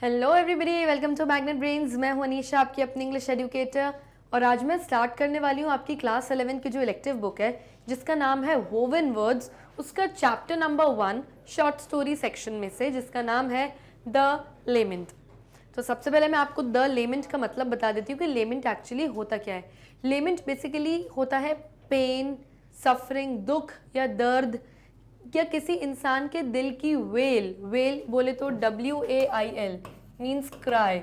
Hello everybody, welcome to magnet brains. मैं हूं अनीशा, आपकी अपनी इंग्लिश एजुकेटर। और आज मैं स्टार्ट करने वाली हूं आपकी क्लास 11 की जो इलेक्टिव बुक है जिसका नाम है वोवन वर्ड्स, उसका chapter number 1 short story section में से, जिसका नाम है द लेमेंट। तो सबसे पहले मैं आपको द लेमेंट का मतलब बता देती हूँ कि लेमेंट एक्चुअली होता क्या है। लेमेंट बेसिकली होता है पेन, सफरिंग, दुख या दर्द, या किसी इंसान के दिल की वेल। वेल बोले तो WAIL मीन्स क्राई।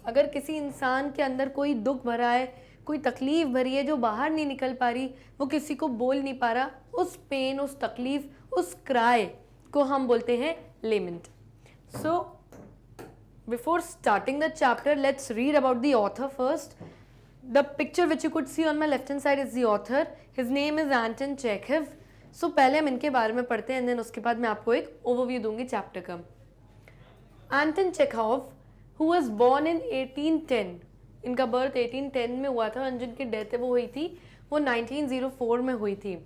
अगर किसी इंसान के अंदर कोई दुख भरा है, कोई तकलीफ भरी है जो बाहर नहीं निकल पा रही, वो किसी को बोल नहीं पा रहा, उस पेन, उस तकलीफ, उस क्राई को हम बोलते हैं lament. So before starting the chapter, let's read about the author first. The picture which you could see on my left hand side is the author. His name is Anton Chekhov. So पहले हम इनके बारे में पढ़ते हैं and then उसके बाद मैं आपको एक ओवरव्यू दूंगी चैप्टर का। Anton Chekhov, who was born in 1810, इनका बर्थ 1810 में हुआ था और जिनकी डेथ है वो हुई थी वो 1904 में हुई थी।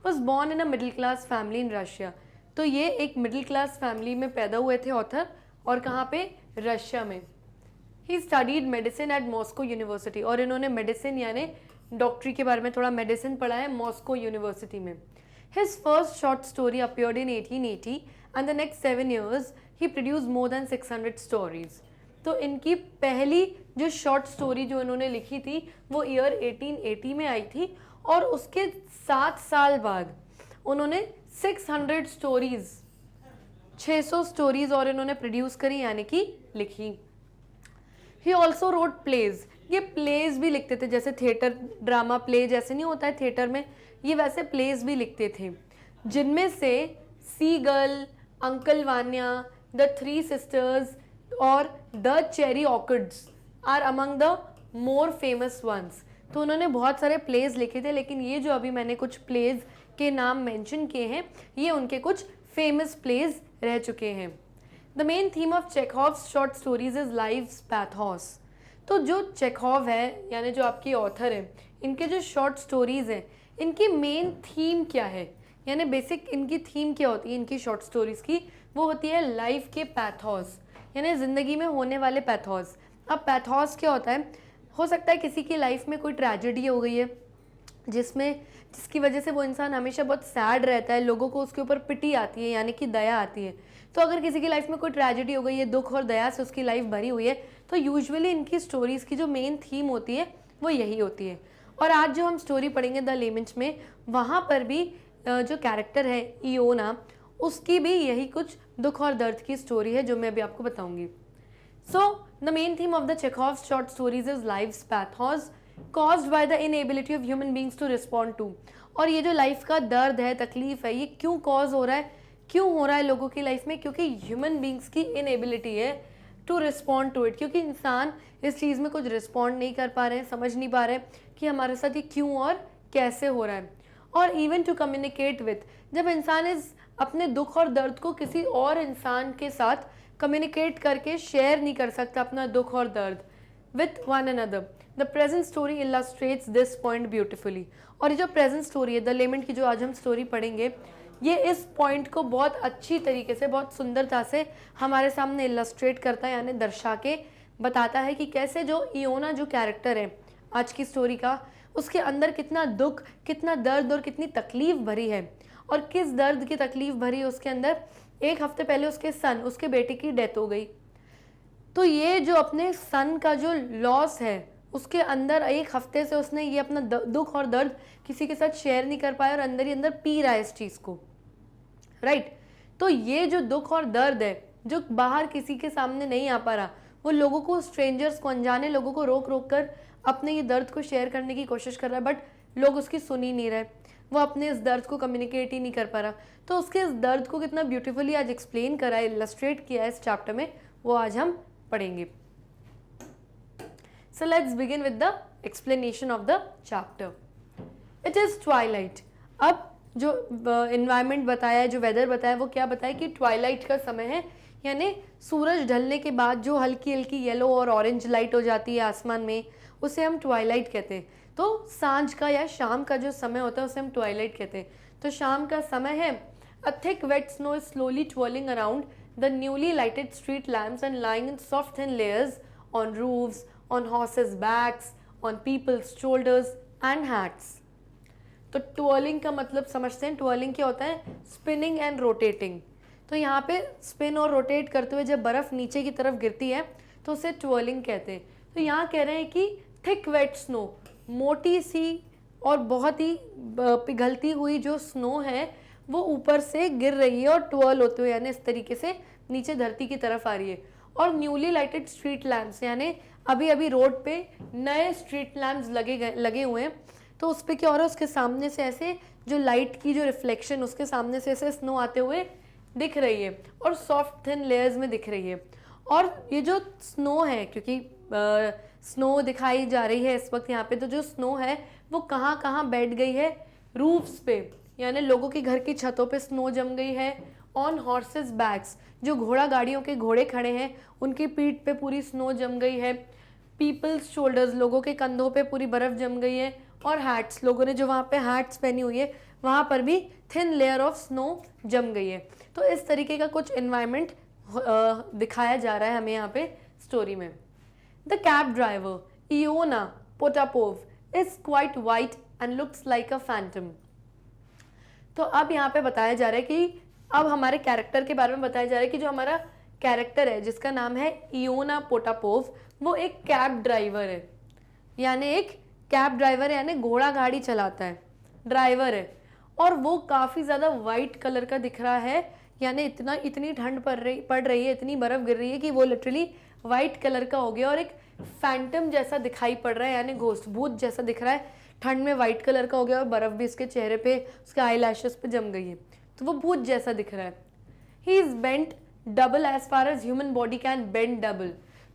Was born in a middle class family in Russia. तो ये एक मिडिल क्लास फैमिली में पैदा हुए थे ऑथर, और कहाँ पे? रशिया में। He studied medicine eight Moscow university, और इन्होंने मेडिसिन यानी डॉक्टरी के बारे में थोड़ा मेडिसिन पढ़ा है मॉस्को यूनिवर्सिटी में। His first short story appeared in 1880 and the next 7 years he produce more than 600 stories. तो इनकी पहली जो शॉर्ट स्टोरी जो इन्होंने लिखी थी वो ईयर 1880 में आई थी, और उसके 7 साल बाद उन्होंने 600 स्टोरीज, 600 स्टोरीज और इन्होंने प्रोड्यूस करी यानी कि लिखी। ही ऑल्सो रोट प्लेज, ये प्लेज भी लिखते थे, जैसे थिएटर ड्रामा प्ले जैसे नहीं होता है थिएटर में, ये वैसे प्लेज भी लिखते थे, जिनमें से sea girl, uncle Vanya, the 3 sisters और the cherry orchids are among the more famous ones. तो उन्होंने बहुत सारे प्लेज लिखे थे, लेकिन ये जो अभी मैंने कुछ प्लेज के नाम मेंशन किए हैं ये उनके कुछ फेमस प्लेज रह चुके हैं। The main theme of Chekhov's short stories is lives pathos. तो जो चेखॉव है यानी जो आपकी ऑथर है, इनके जो शॉर्ट स्टोरीज हैं इनकी मेन थीम क्या है, यानी बेसिक इनकी थीम क्या होती है इनकी शॉर्ट स्टोरीज की? वो होती है लाइफ के पैथोस, यानी ज़िंदगी में होने वाले पैथोस। अब पैथोस क्या होता है? हो सकता है किसी की लाइफ में कोई ट्रेजेडी हो गई है जिसकी वजह से वो इंसान हमेशा बहुत सैड रहता है, लोगों को उसके ऊपर पिटी आती है यानी कि दया आती है। तो अगर किसी की लाइफ में कोई ट्रेजेडी हो गई है, दुख और दया से उसकी लाइफ भरी हुई है, तो यूजुअली इनकी स्टोरीज़ की जो मेन थीम होती है वो यही होती है। और आज जो हम स्टोरी पढ़ेंगे द लेमेंट में, वहाँ पर भी जो कैरेक्टर है इयोना, उसकी भी यही कुछ दुख और दर्द की स्टोरी है जो मैं अभी आपको बताऊंगी। So the main theme of the Chekhov's short stories is life's pathos caused by the inability of human beings to respond to। और ये जो लाइफ का दर्द है, तकलीफ है, ये क्यों कॉज हो रहा है, क्यों हो रहा है लोगों की लाइफ में? क्योंकि ह्यूमन बींग्स की इनएबिलिटी है टू रिस्पॉन्ड टू इट, क्योंकि इंसान इस चीज़ में कुछ रिस्पॉन्ड नहीं कर पा रहे हैं, समझ नहीं पा रहे हैं कि हमारे साथ ये क्यों और कैसे हो रहा है। और इवन टू कम्युनिकेट विथ, जब इंसान इस अपने दुख और दर्द को किसी और इंसान के साथ कम्युनिकेट करके शेयर नहीं कर सकता अपना दुख और दर्द with one another. The present story illustrates this point beautifully। और ये जो प्रेजेंट स्टोरी है द लेमेंट की, जो आज हम स्टोरी पढ़ेंगे, ये इस पॉइंट को बहुत अच्छी तरीके से, बहुत सुंदरता से हमारे सामने इलस्ट्रेट करता है, यानी दर्शा के बताता है कि कैसे जो इयोना जो कैरेक्टर है आज की स्टोरी का, उसके अंदर कितना दुख, कितना दर्द और कितनी तकलीफ भरी है, और किस दर्द की तकलीफ भरी है उसके अंदर। 1 हफ्ते पहले उसके बेटे की डेथ हो गई, तो ये जो अपने सन का जो लॉस है उसके अंदर 1 हफ्ते से उसने ये अपना दुख और दर्द किसी के साथ शेयर नहीं कर पाया और अंदर ही अंदर पी रहा है इस चीज़ को, राइट। तो ये जो दुख और दर्द है जो बाहर किसी के सामने नहीं आ पा रहा, वो लोगों को, स्ट्रेंजर्स को, अनजाने लोगों को रोक रोक कर अपने ये दर्द को शेयर करने की कोशिश कर रहा है, बट लोग उसकी सुन ही नहीं रहे, वो अपने इस दर्द को कम्युनिकेट ही नहीं कर पा रहा। तो उसके इस दर्द को कितना ब्यूटीफुली आज एक्सप्लेन करा है, इलस्ट्रेट किया है इस चैप्टर में, वो आज हम पढ़ेंगे। So let's begin with the explanation of the chapter. It is twilight। अब जो environment बताया है, जो weather बताया है, वो क्या बताया कि twilight का समय है, यानी सूरज ढलने के बाद जो हल्की हल्की येलो और ऑरेंज लाइट हो जाती है आसमान में, उसे हम twilight कहते हैं। तो सांझ का या शाम का जो समय होता है उसे हम twilight कहते हैं। तो शाम का समय है। A thick wet snow is slowly twirling around the newly lighted street lamps and lying in soft thin layers on roofs, on horses' backs, on people's shoulders and hats. तो ट्वर्लिंग का मतलब समझते हैं, ट्वर्लिंग क्या होता है? Spinning and rotating. तो यहाँ पे स्पिन और रोटेट करते हुए जब बर्फ़ नीचे की तरफ गिरती है तो उसे ट्वर्लिंग कहते हैं। तो यहाँ कह रहे हैं कि थिक वेट स्नो, मोटी सी और बहुत ही पिघलती हुई जो स्नो है वो ऊपर से गिर रही है और ट्वर्ल होते हुए यानी इस तरीके से नीचे धरती की तरफ आ रही है। और न्यूली लाइटेड स्ट्रीट लैम्प्स यानी अभी अभी रोड पे नए स्ट्रीट लैम्प्स लगे हुए हैं, तो उस पर क्या हो रहा है, उसके सामने से ऐसे जो लाइट की जो रिफ्लेक्शन उसके सामने से ऐसे स्नो आते हुए दिख रही है और सॉफ्ट थिन लेयर्स में दिख रही है। और ये जो स्नो है, क्योंकि स्नो दिखाई जा रही है इस वक्त यहाँ पे, तो जो स्नो है वो कहाँ कहाँ बैठ गई है? रूफ्स पे, यानी लोगों के घर की छतों पे स्नो जम गई है। ऑन हॉर्सेस बैक्स, जो घोड़ा गाड़ियों के घोड़े खड़े हैं उनकी पीठ पे पूरी स्नो जम गई है। पीपल्स शोल्डर्स, लोगों के कंधों पे पूरी बर्फ़ जम गई है। और हैट्स, लोगों ने जो वहाँ पे हैट्स पहनी हुई है वहाँ पर भी थिन लेयर ऑफ स्नो जम गई है। तो इस तरीके का कुछ एनवायरनमेंट दिखाया जा रहा है हमें यहाँ पे स्टोरी में। The cab driver Iona Potapov is quite white and looks like a phantom. तो अब यहाँ पे बताया जा रहा है कि अब हमारे कैरेक्टर के बारे में बताया जा रहा है कि जो हमारा कैरेक्टर है जिसका नाम है इओना पोटापोव, वो एक कैब ड्राइवर है, यानी एक कैब ड्राइवर है, यानी घोड़ा गाड़ी चलाता है, ड्राइवर है। और वो काफ़ी ज़्यादा वाइट कलर का दिख रहा है, यानी इतनी ठंड पड़ रही है, इतनी बर्फ़ गिर रही है कि वो लिटरली वाइट कलर का हो गया और एक फैंटम जैसा दिखाई पड़ रहा है, यानी घोस्ट भूत जैसा दिख रहा है। ठंड में वाइट कलर का हो गया और बर्फ़ भी उसके चेहरे पे, उसके आई लैशेस पे जम गई है, तो वो भूत जैसा दिख रहा है। He is bent double as far as human body can bend double.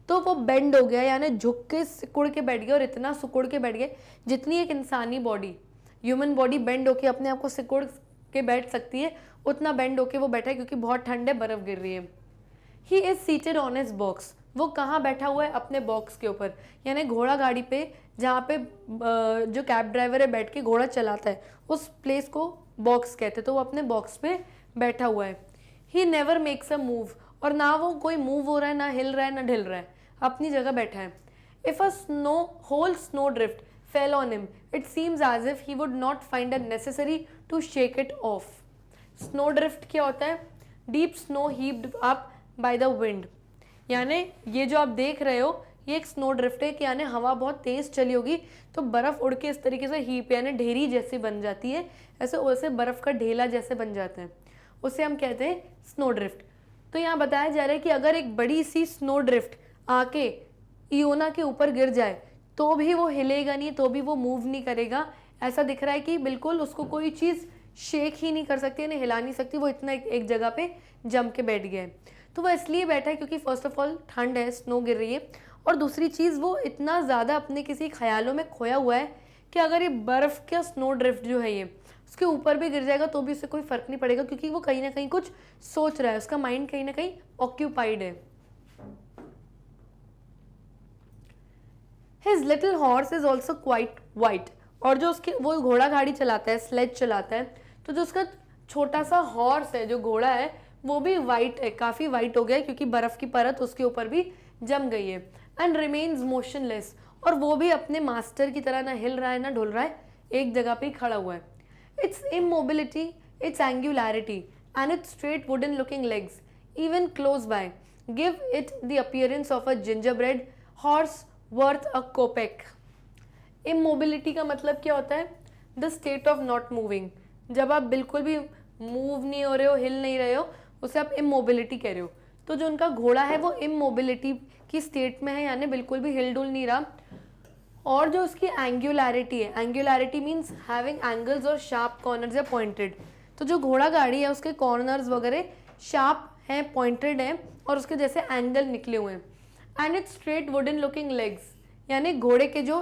तो वो बेंड हो गया, यानी झुक के सिकुड़ के बैठ गया और इतना सिकुड़ के बैठ गया जितनी एक इंसानी बॉडी, ह्यूमन बॉडी बेंड होके अपने आप को सिकुड़ के बैठ सकती है, उतना बेंड होके वो बैठा है क्योंकि बहुत ठंड है, बर्फ़ गिर रही है। He is seated on his box, वो कहाँ बैठा हुआ है? अपने बॉक्स के ऊपर, यानी घोड़ा गाड़ी पे जहाँ पे जो कैब ड्राइवर है बैठ के घोड़ा चलाता है उस प्लेस को बॉक्स कहते हैं, तो वो अपने बॉक्स पे बैठा हुआ है। He never makes a move, और ना वो कोई मूव हो रहा है, ना हिल रहा है, ना ढिल रहा है, अपनी जगह बैठा है। If a whole snow drift fell on him it seems as if he would not find a necessary to shake it off. Snow drift क्या होता है? Deep snow heaped up by the wind, यानी ये जो आप देख रहे हो ये एक स्नो ड्रिफ्ट है कि यानी हवा बहुत तेज़ चली होगी तो बर्फ़ उड़ के इस तरीके से हीप यानी ढेरी जैसी बन जाती है, ऐसे वैसे बर्फ़ का ढेला जैसे बन जाते हैं, उसे हम कहते हैं स्नो ड्रिफ्ट। तो यहाँ बताया जा रहा है कि अगर एक बड़ी सी स्नो ड्रिफ्ट आके इओना के ऊपर गिर जाए तो भी वो हिलेगा नहीं, तो भी वो मूव नहीं करेगा। ऐसा दिख रहा है कि बिल्कुल उसको कोई चीज़ शेक ही नहीं कर सकती, यानी हिला नहीं सकती, वो इतना एक जगह पे जम के बैठ गया है। तो वो इसलिए बैठा है क्योंकि फर्स्ट ऑफ ऑल ठंड है, स्नो गिर रही है, और दूसरी चीज़ वो इतना ज़्यादा अपने किसी ख्यालों में खोया हुआ है कि अगर ये बर्फ़ का स्नो ड्रिफ्ट जो है ये उसके ऊपर भी गिर जाएगा तो भी उससे कोई फ़र्क नहीं पड़ेगा, क्योंकि वो कहीं ना कहीं कुछ सोच रहा है, उसका माइंड कहीं ना कहीं ऑक्यूपाइड है। His little horse is also quite white, और जो उसके वो घोड़ा गाड़ी चलाता है, स्लेज चलाता है, तो जो उसका छोटा सा हॉर्स है, जो घोड़ा है, वो भी वाइट है, काफ़ी वाइट हो गया है क्योंकि बर्फ़ की परत उसके ऊपर भी जम गई है। एंड रिमेन्स मोशनलेस, और वो भी अपने मास्टर की तरह ना हिल रहा है ना ढुल रहा है, एक जगह पे ही खड़ा हुआ है। Its immobility, its angularity and its straight wooden looking legs even close by give it the appearance of a gingerbread horse worth a kopek. Immobility का मतलब क्या होता है? The state of not moving, जब आप बिल्कुल भी मूव नहीं हो रहे हो, हिल नहीं रहे हो, उसे आप इमोबिलिटी कह रहे हो। तो जो उनका घोड़ा है वो इमोबिलिटी की स्टेट में है, यानी बिल्कुल भी हिल डुल नहीं रहा। और जो उसकी एंगुलैरिटी है, एंगुलैरिटी मीन्स हैविंग एंगल्स और शार्प कॉर्नर्स या पॉइंटेड, तो जो घोड़ा गाड़ी है उसके कॉर्नर्स वगैरह शार्प हैं, पॉइंटेड हैं और उसके जैसे एंगल निकले हुए हैं। And its straight wooden looking legs, यानी घोड़े के जो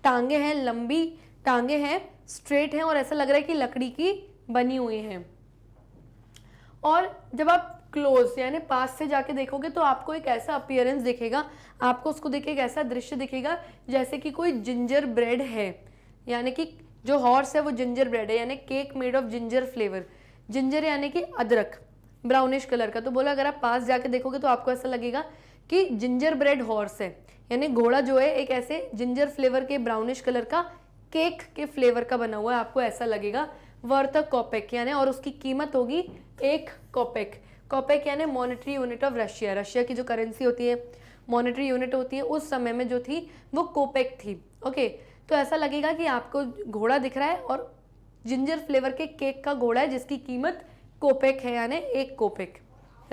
टांगे हैं, लंबी टांगे हैं, स्ट्रेट हैं और ऐसा लग रहा है कि लकड़ी की बनी हुई हैं। और जब आप क्लोज यानी पास से जाके देखोगे तो आपको एक ऐसा अपीयरेंस दिखेगा, आपको उसको देख के एक ऐसा दृश्य दिखेगा जैसे कि कोई जिंजर ब्रेड है, यानी कि जो हॉर्स है वो जिंजर ब्रेड है, यानी cake made of ginger flavour. Ginger यानी कि अदरक, ब्राउनिश कलर का। तो बोला अगर आप पास जाके देखोगे तो आपको ऐसा लगेगा कि जिंजर ब्रेड हॉर्स है, यानी घोड़ा जो है एक ऐसे जिंजर फ्लेवर के ब्राउनिश कलर का केक के फ्लेवर का बना हुआ है, आपको ऐसा लगेगा। वर्थ अ कॉपेक यानी, और उसकी कीमत होगी 1 कॉपेक। कॉपेक यानी monetary unit of Russia, Russia की जो करेंसी होती है, मॉनेटरी यूनिट होती है, उस समय में जो थी वो कोपेक थी। ओके, तो ऐसा लगेगा कि आपको घोड़ा दिख रहा है और जिंजर फ्लेवर के केक का घोड़ा है जिसकी कीमत कोपेक है, यानी 1 कोपेक,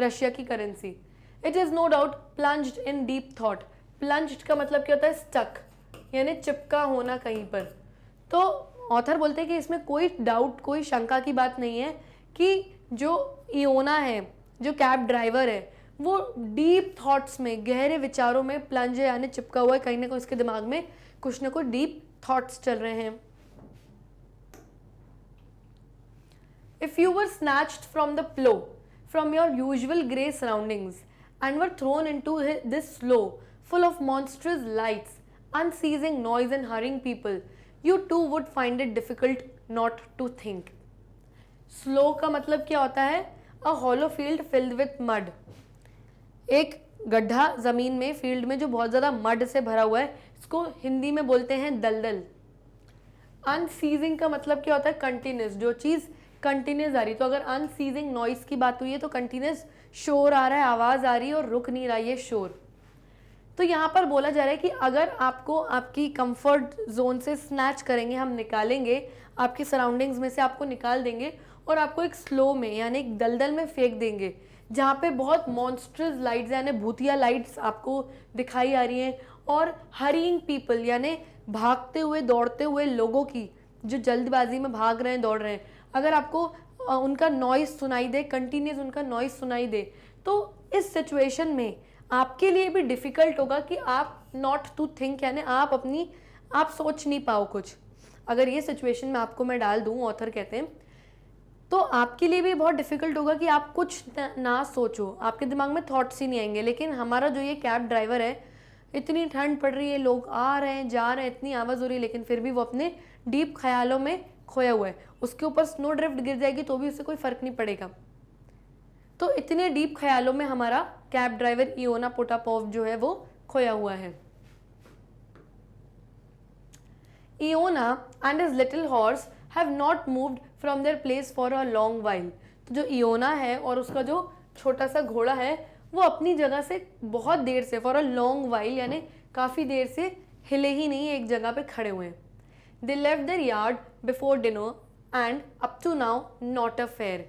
रशिया की करेंसी। It is no doubt plunged in deep thought. Plunged का मतलब क्या होता है? स्टक, यानी चिपका होना कहीं पर। तो ऑथर बोलते हैं कि इसमें कोई डाउट, कोई शंका की बात नहीं है कि जो इयोना है, जो कैब ड्राइवर है, वो डीप थॉट्स में, गहरे विचारों में प्लंज है, यानी चिपका हुआ है, कहीं ना कहीं उसके दिमाग में कुछ ना कुछ डीप थॉट्स चल रहे हैं। If you were snatched from the plow, from your usual grey surroundings, and were thrown into this slow, full of monstrous lights, unceasing noise and hurrying people, you too would find it difficult not to think. Slow का मतलब क्या होता है? A hollow field filled with mud. एक गड्ढा जमीन में, field में जो बहुत ज्यादा मड से भरा हुआ है, इसको हिंदी में बोलते हैं दलदल। अनसीजिंग का मतलब क्या होता है? कंटिन्यूस, जो चीज कंटिन्यूस आ रही। तो अगर अनसीजिंग नॉइस की बात हुई है तो कंटिन्यूस शोर आ रहा है, आवाज आ रही है और रुक नहीं रहा है शोर। तो यहाँ पर बोला जा रहा है कि अगर आपको आपकी कंफर्ट जोन से स्नैच करेंगे, हम निकालेंगे, आपकी सराउंडिंग्स में से आपको निकाल देंगे और आपको एक स्लो में यानी एक दलदल में फेंक देंगे जहाँ पे बहुत मॉन्स्ट्रस लाइट्स यानी भूतिया लाइट्स आपको दिखाई आ रही हैं, और हरीइंग पीपल यानी भागते हुए दौड़ते हुए लोगों की, जो जल्दबाजी में भाग रहे हैं, दौड़ रहे हैं, अगर आपको उनका नॉइस सुनाई दे, कंटिन्यूस उनका नॉइस सुनाई दे, तो इस सिचुएशन में आपके लिए भी डिफिकल्ट होगा कि आप नॉट टू थिंक, यानी आप सोच नहीं पाओ कुछ। अगर ये सिचुएशन में आपको मैं डाल दूं, ऑथर कहते हैं, तो आपके लिए भी बहुत डिफिकल्ट होगा कि आप कुछ ना सोचो, आपके दिमाग में थॉट्स ही नहीं आएंगे। लेकिन हमारा जो ये कैब ड्राइवर है, इतनी ठंड पड़ रही है, लोग आ रहे हैं जा रहे हैं, इतनी आवाज़ हो रही है, लेकिन फिर भी वो अपने डीप ख्यालों में खोया हुआ है। उसके ऊपर स्नो ड्रिफ्ट गिर जाएगी तो भी उससे कोई फर्क नहीं पड़ेगा। तो इतने डीप ख्यालों में हमारा कैब ड्राइवर इयोना पोटापोव जो है वो खोया हुआ है। Iona and his little horse have not moved from their place for a long while. तो जो इयोना है और उसका जो छोटा सा घोड़ा है वो अपनी जगह से बहुत देर से, फॉर अ लॉन्ग वाइल यानी काफ़ी देर से हिले ही नहीं, एक जगह पे खड़े हुए हैं। They left their yard before dinner and up to now not a fare.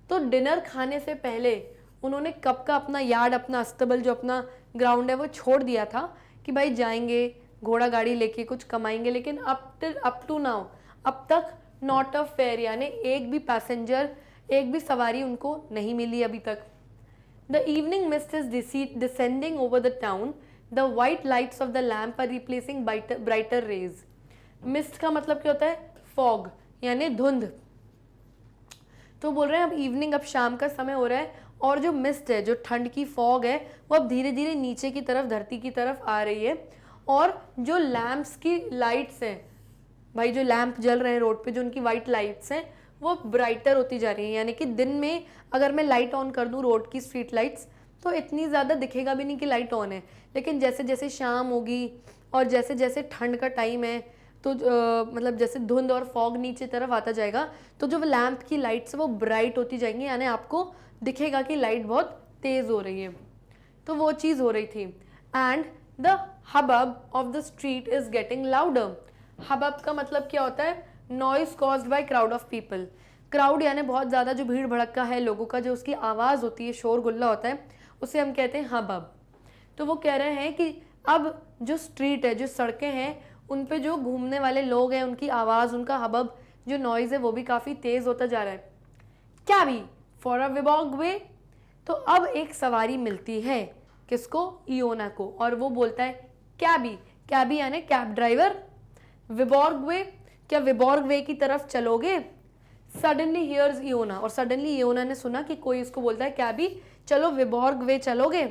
तो डिनर खाने से पहले उन्होंने कब का अपना यार्ड, अपना अस्तबल, जो अपना ग्राउंड है वो छोड़ दिया था कि भाई जाएंगे घोड़ा गाड़ी लेके कुछ कमाएंगे, लेकिन अप टू नाउ, अब तक नॉट अ फेयर यानी एक भी पैसेंजर, एक भी सवारी उनको नहीं मिली अभी तक। The evening mist is descending over the town, the white lights of the lamp are replacing brighter rays. Mist का मतलब क्या होता है? फॉग यानी धुंध। तो बोल रहे हैं अब इवनिंग, अब शाम का समय हो रहा है और जो मिस्ट है, जो ठंड की फॉग है, वो अब धीरे धीरे नीचे की तरफ, धरती की तरफ आ रही है। और जो लैम्प्स की लाइट्स हैं भाई, जो लैंप जल रहे हैं रोड पे, जो उनकी वाइट लाइट्स हैं वो ब्राइटर होती जा रही हैं। यानी कि दिन में अगर मैं लाइट ऑन कर दूं रोड की स्ट्रीट लाइट्स तो इतनी ज़्यादा दिखेगा भी नहीं कि लाइट ऑन है, लेकिन जैसे जैसे शाम होगी और जैसे जैसे ठंड का टाइम है तो मतलब जैसे धुंध और फॉग नीचे तरफ आता जाएगा तो जो लैंप की लाइट्स वो ब्राइट होती जाएंगी, यानी आपको दिखेगा कि लाइट बहुत तेज़ हो रही है। तो वो चीज़ हो रही थी। And the hubbub of the street is getting louder. Hubbub का मतलब क्या होता है? Noise caused by crowd of people. Crowd यानी बहुत ज़्यादा जो भीड़ भड़का है लोगों का, जो उसकी आवाज़ होती है, शोर गुल्ला होता है, उसे हम कहते हैं हबब। तो वो कह रहे हैं कि अब जो स्ट्रीट है, जो सड़कें हैं, उन पे जो घूमने वाले लोग हैं, उनकी आवाज़, उनका हबब, जो नॉइज़ है वो भी काफ़ी तेज़ होता जा रहा है। क्या भी फॉर अ विबॉग वे। तो अब एक सवारी मिलती है, किसको? इयोना को, और वो बोलता है कैबी। कैबी यानी कैब ड्राइवर। विबॉर्ग वे, क्या विबॉर्ग वे की तरफ चलोगे? सडनली हियर्स इयोना, और सडनली इयोना ने सुना कि कोई उसको बोलता है कैबी चलो विबॉर्ग वे चलोगे।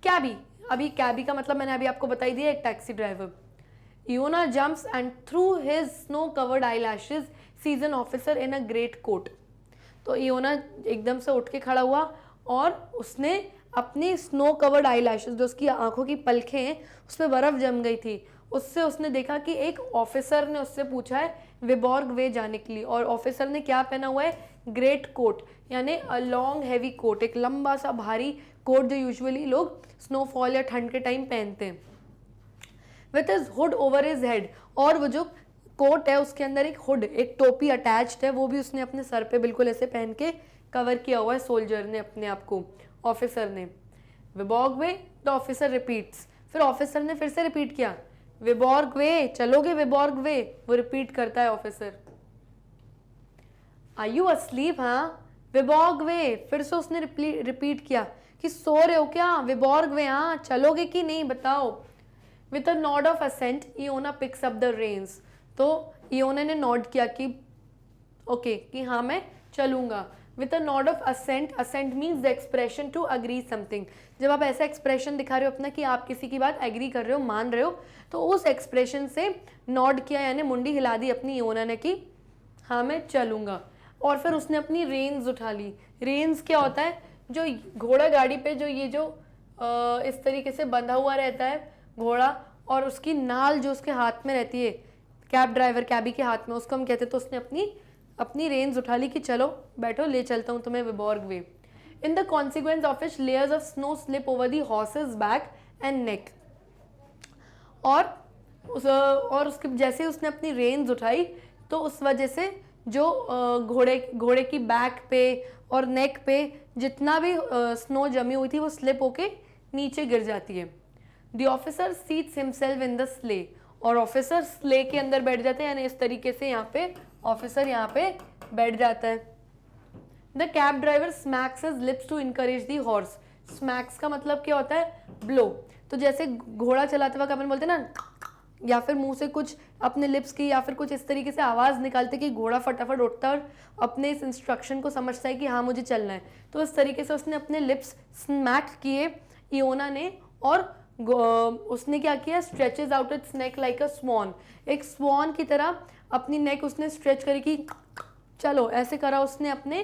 कैबी, अभी कैबी का मतलब मैंने अभी आपको बताई दिया, एक taxi driver. Iona jumps and through his snow covered eyelashes sees an officer in a great coat. तो इयोना एकदम से उठ के खड़ा हुआ और उसने अपनी स्नो कवर्ड आई लैशेस, जो उसकी आंखों की पलकें हैं उस पर बर्फ जम गई थी, उससे उसने देखा कि एक ऑफिसर ने उससे पूछा है विबॉर्ग वे जाने के लिए। और ऑफिसर ने क्या पहना हुआ है? ग्रेट कोट, यानी अ लॉन्ग हैवी कोट, एक लंबा सा भारी कोट जो यूजुअली लोग स्नोफॉल या ठंड के टाइम पहनते हैं। With his hood over his head, और वो जो कोट है उसके अंदर एक हुड, एक टोपी अटैच्ड है, वो भी उसने अपने सर पे बिल्कुल ऐसे पहन के कवर किया हुआ है सोल्जर ने अपने आप को, ऑफिसर ने। विबॉर्ग वे, द ऑफिसर रिपीट्स, फिर ऑफिसर ने फिर से रिपीट किया, विबॉर्ग वे, चलोगे विबॉर्ग वे, वो रिपीट करता है ऑफिसर। Are you asleep? हाँ। विबॉर्ग वे, फिर से उसने रिपीट किया कि सो रहे हो क्या? विबॉर्ग वे, हाँ, चलोगे कि नहीं बताओ। With a nod of assent Iona picks up the reins, तो इयोना ने नॉड किया कि ओके, कि हाँ मैं चलूंगा। With a nod of assent, assent means the expression to agree something, जब आप ऐसा एक्सप्रेशन दिखा रहे हो अपना कि आप किसी की बात एग्री कर रहे हो, मान रहे हो, तो उस एक्सप्रेशन से नॉड किया, यानी मुंडी हिला दी अपनी इयोना ने कि हाँ मैं चलूंगा। और फिर उसने अपनी रेन्स उठा ली। रेन्स क्या होता है? जो घोड़ा गाड़ी पे जो ये जो इस तरीके से बंधा हुआ रहता है घोड़ा, और उसकी नाल जो उसके हाथ में रहती है, कैब ड्राइवर कैबी के हाथ में, उसको हम कहते हैं। तो उसने अपनी रेन्स उठा ली कि चलो बैठो, ले चलता हूँ तुम्हें Vyborg way. In the consequence of which layers of snow slip over the horse's back and neck, और उसके जैसे उसने अपनी रेन्स उठाई तो उस वजह से जो घोड़े की बैक पे और नेक पे जितना भी स्नो जमी हुई थी वो स्लिप होके नीचे गिर जाती है। The officer seats himself in the slay, और ऑफिसर स्ले के अंदर बैठ जाते हैं, यानी इस तरीके से यहाँ पे ऑफिसर यहाँ पे बैठ जाता है। The cab driver smacks his lips to encourage the horse, smacks का मतलब क्या होता है? ब्लो। तो जैसे घोड़ा चलाते वक्त अपन बोलते हैं ना, या फिर मुंह से कुछ अपने लिप्स की या फिर कुछ इस तरीके से आवाज़ निकालते कि घोड़ा फटाफट उठता और अपने इस इंस्ट्रक्शन को समझता है कि हाँ मुझे चलना है। तो इस तरीके से उसने अपने लिप्स स्मैक किए इयोना ने, और उसने क्या किया? Stretches out it's neck like a sworn, एक स्वॉन की तरह अपनी नेक उसने स्ट्रेच करी कि चलो, ऐसे करा उसने अपने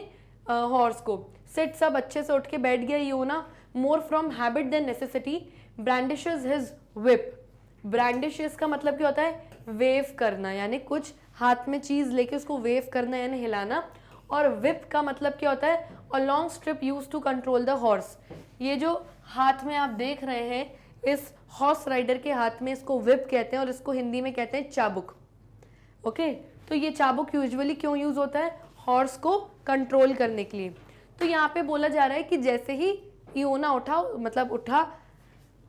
हॉर्स को। सिट, सब अच्छे से उठ के बैठ गया Iona. More from habit than necessity brandishes his whip, brandishes का मतलब क्या होता है? वेव करना, यानी कुछ हाथ में चीज लेके उसको वेव करना यानी हिलाना। और विप का मतलब क्या होता है? A long strip use to control the horse, ये जो हाथ में आप देख रहे हैं इस हॉर्स राइडर के हाथ में, इसको विप कहते हैं और इसको हिंदी में कहते हैं चाबुक। ओके, तो ये चाबुक यूजुअली क्यों यूज होता है? हॉर्स को कंट्रोल करने के लिए। तो यहाँ पे बोला जा रहा है कि जैसे ही इयोना उठा